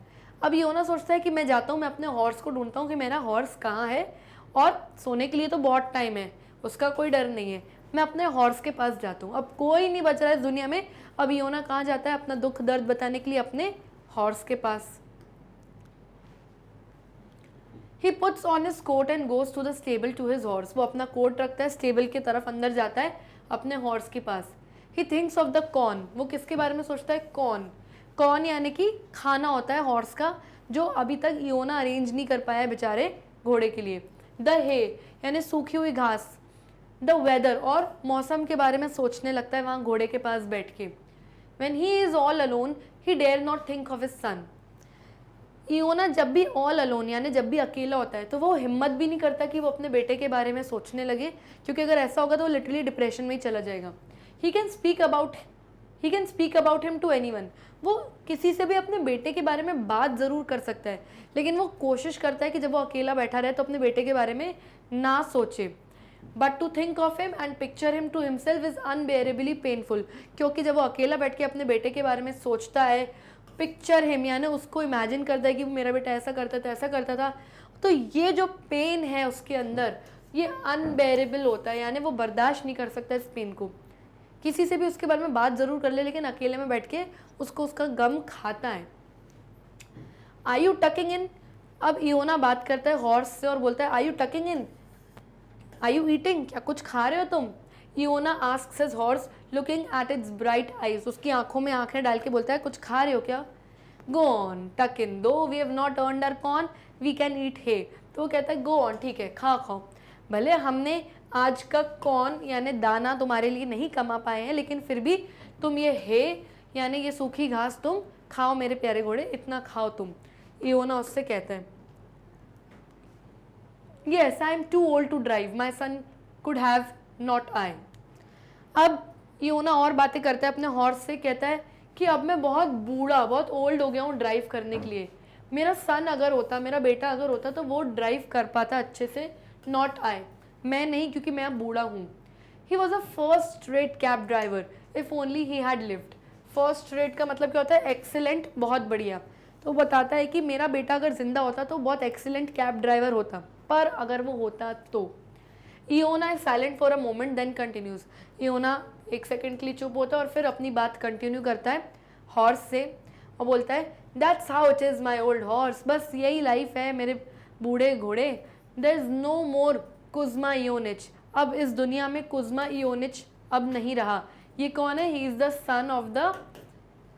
अब इयोना सोचता है कि मैं जाता हूँ, मैं अपने हॉर्स को ढूंढता हूँ कि मेरा हॉर्स कहाँ है, और सोने के लिए तो बहुत टाइम है, उसका कोई डर नहीं है, मैं अपने हॉर्स के पास जाता हूँ। अब कोई नहीं बच रहा है इस दुनिया में, अब इयोना कहाँ जाता है? अपना दुख दर्द बताने के लिए अपने हॉर्स के पास। He puts on his coat and goes to the stable to his horse. वो अपना कोट रखता है, स्टेबल की तरफ अंदर जाता है अपने हॉर्स के पास। He thinks of the corn। वो किसके बारे में सोचता है? कॉर्न यानी कि खाना होता है हॉर्स का, जो अभी तक इयोना अरेंज नहीं कर पाया है बेचारे घोड़े के लिए। द हे यानी सूखी हुई घास। द वेदर, और मौसम के बारे में सोचने लगता है वहाँ घोड़े के पास बैठ के। When he is all alone, he dare not think of his son। इयोना जब भी ऑल अलोन यानी जब भी अकेला होता है तो वो हिम्मत भी नहीं करता कि वो अपने बेटे के बारे में सोचने लगे, क्योंकि अगर ऐसा होगा तो वो लिटरली डिप्रेशन में ही चला जाएगा। He can speak about him to anyone. वो किसी से भी अपने बेटे के बारे में बात ज़रूर कर सकता है, लेकिन वो कोशिश करता है कि जब वो अकेला बैठा रहे तो अपने बेटे के बारे में ना सोचे। But to think of him and picture him to himself is unbearably painful. क्योंकि जब वो अकेला बैठ के अपने बेटे के बारे में सोचता है, पिक्चर हिम यानी उसको इमेजिन करता है कि मेरा बेटा ऐसा करता था, ऐसा करता था, तो ये जो पेन है उसके अंदर, ये अनबेरेबल होता है, यानी वो बर्दाश्त नहीं कर सकता इस पेन को। किसी से भी उसके बारे में बात ज़रूर कर ले, लेकिन अकेले में बैठ के उसको उसका गम खाता है। आर यू टकिंग इन? अब इयोना बात करता है हॉर्स से और बोलता है are you tucking in, are you eating, क्या कुछ खा रहे हो तुम? Iona asks his horse looking at its bright eyes. उसकी आंखों में आंखें डाल के बोलता है कुछ खा रहे हो क्या? Go on tuck in, though we have not earned our corn we can eat hay. तो वो कहता है गो ऑन, ठीक है खाओ, भले हमने आज का कॉर्न यानी दाना तुम्हारे लिए नहीं कमा पाए हैं, लेकिन फिर भी तुम ये हे यानी ये सूखी घास तुम खाओ मेरे प्यारे घोड़े, इतना खाओ तुम। इयोना उससे कहता है Yes, I am too old to drive. My son could have, not I। अब इयोना और बातें करता है अपने हॉर्स से, कहता है कि अब मैं बहुत बूढ़ा, बहुत ओल्ड हो गया हूँ ड्राइव करने के लिए। मेरा सन अगर होता, मेरा बेटा अगर होता तो वो ड्राइव कर पाता अच्छे से, नॉट आई, मैं नहीं, क्योंकि मैं अब बूढ़ा हूँ। He was a first rate cab driver if only he had lived. First rate का मतलब क्या होता है? एक्सीलेंट, बहुत बढ़िया। तो बताता है कि मेरा बेटा अगर जिंदा होता तो बहुत एक्सीलेंट कैब ड्राइवर होता, पर अगर वो होता तो। Iona is silent for a moment then continues. Iona एक सेकंड के लिए चुप होता है और फिर अपनी बात कंटिन्यू करता है हॉर्स से और बोलता है that's how it is my old horse. बस यही लाइफ है मेरे बूढ़े घोड़े। There is no more Kuzma इयोनिच। अब इस दुनिया में कुज़्मा इयोनिच अब नहीं रहा। ये कौन है? He is the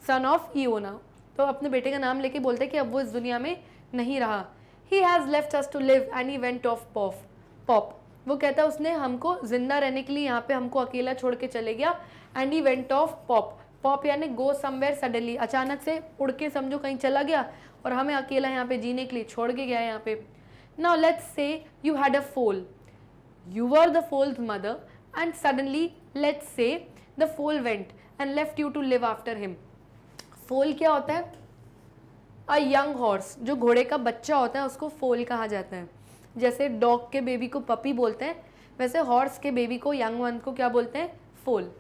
son of Iona. तो अपने बेटे का नाम लेके बोलते हैं कि अब वो इस दुनिया में नहीं रहा। He has left us to live and he went off pop। वो कहता है उसने हमको जिंदा रहने के लिए यहाँ पे हमको अकेला छोड़ के चले गया। and he went off pop यानी go somewhere suddenly, अचानक से उड़ के समझो कहीं चला गया और हमें अकेला यहाँ पे जीने के लिए छोड़ के गया यहाँ पे। Now let's say you had a foal, you were the foal's mother and suddenly let's say the foal went and left you to live after him। फोल क्या होता है? अ यंग हॉर्स, जो घोड़े का बच्चा होता है उसको फोल कहा जाता है। जैसे डॉग के बेबी को पपी बोलते हैं, वैसे हॉर्स के बेबी को, यंग वन को क्या बोलते हैं? फोल।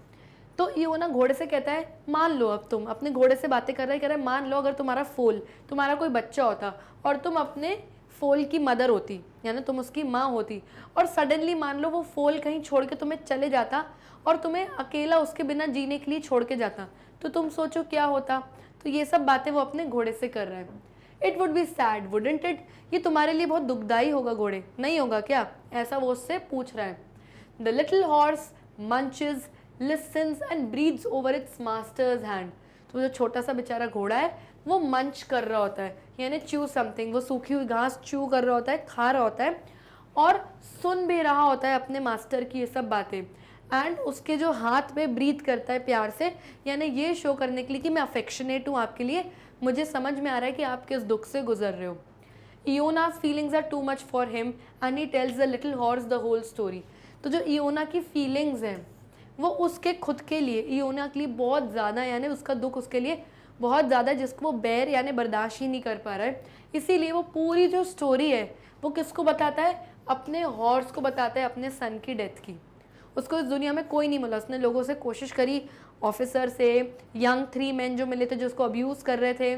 तो इयोना घोड़े से कहता है मान लो, अब तुम अपने घोड़े से बातें कर रहे हैं, कह रहे हैं मान लो अगर तुम्हारा फोल, तुम्हारा कोई बच्चा होता और तुम अपने फोल की मदर होती, यानी तुम उसकी माँ होती, और सडनली मान लो वो फोल कहीं छोड़ के तुम्हें चले जाता और तुम्हें अकेला उसके बिना जीने के लिए छोड़ के जाता, तो तुम सोचो क्या होता। तो ये सब बातें वो अपने घोड़े से कर रहे हैं। It would be sad wouldn't it, ये तुम्हारे लिए बहुत दुखदाई होगा घोड़े, नहीं होगा क्या? ऐसा वो उससे पूछ रहा है। The little horse munches, listens and breathes over its master's hand. तो जो छोटा सा बेचारा घोड़ा है वो मंच कर रहा होता है, यानी च्यू समथिंग, वो सूखी हुई घास च्यू कर रहा होता है, खा रहा होता है और सुन भी रहा होता है अपने मास्टर की ये सब बातें। एंड उसके जो हाथ में ब्रीथ करता है प्यार से, यानी ये शो करने के लिए कि मैं अफेक्शनेट हूँ आपके लिए, मुझे समझ में आ रहा है कि आप किस दुख से गुजर रहे हो। इयोना's feelings are too much for him and he tells the little horse the whole story। तो जो इयोना की फीलिंग्स हैं वो उसके खुद के लिए, इयोना के लिए बहुत ज़्यादा, यानी उसका दुख उसके लिए बहुत ज़्यादा है जिसको वो बेर यानी बर्दाश्त ही नहीं कर पा रहा है। इसीलिए वो पूरी जो स्टोरी है वो किसको बताता है? अपने हॉर्स को बताता है, अपने सन की डेथ की। उसको इस दुनिया में कोई नहीं मिला, उसने लोगों से कोशिश करी, ऑफिसर से, यंग 3 मेन जो मिले थे जो उसको अब्यूज़ कर रहे थे,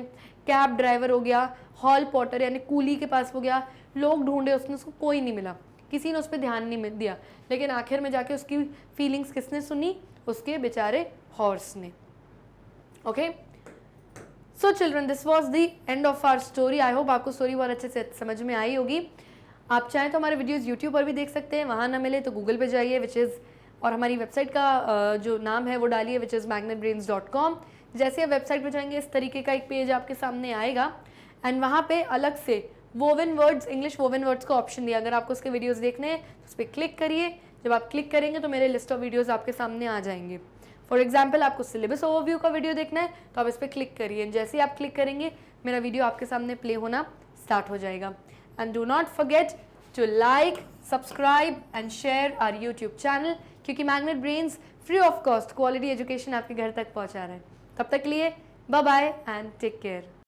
कैब ड्राइवर हो गया, हॉल पॉटर यानी कूली के पास हो गया, लोग ढूंढे उसने, उसको कोई नहीं मिला, किसी ने उस पर ध्यान नहीं दिया। लेकिन आखिर में जाके उसकी फीलिंग्स किसने सुनी? उसके बेचारे हॉर्स ने। Okay, so children, this was the end of our story. I hope आपको स्टोरी बहुत अच्छे से समझ में आई होगी। आप चाहें तो हमारे वीडियोस यूट्यूब पर भी देख सकते हैं, वहाँ ना मिले तो गूगल पे जाइए विच इज़, और हमारी वेबसाइट का जो नाम है वो डालिए विच इज़ magnetbrains.com। जैसे आप वेबसाइट पे जाएंगे इस तरीके का एक पेज आपके सामने आएगा एंड वहाँ पे अलग से woven words, English woven words का ऑप्शन दिया। अगर आपको उसके वीडियोस देखने हैं तो उस पर क्लिक करिए। जब आप क्लिक करेंगे तो मेरे लिस्ट ऑफ वीडियोस आपके सामने आ जाएंगे। फॉर एग्जाम्पल आपको सिलेबस ओवरव्यू का वीडियो देखना है तो आप इस पर क्लिक करिए, जैसे ही आप क्लिक करेंगे मेरा वीडियो आपके सामने प्ले होना स्टार्ट हो जाएगा। And do not forget to like, subscribe and share our YouTube channel, क्योंकि Magnet Brains free of cost quality education आपके घर तक पहुंचा रहे हैं। तब तक के लिए bye bye and take care.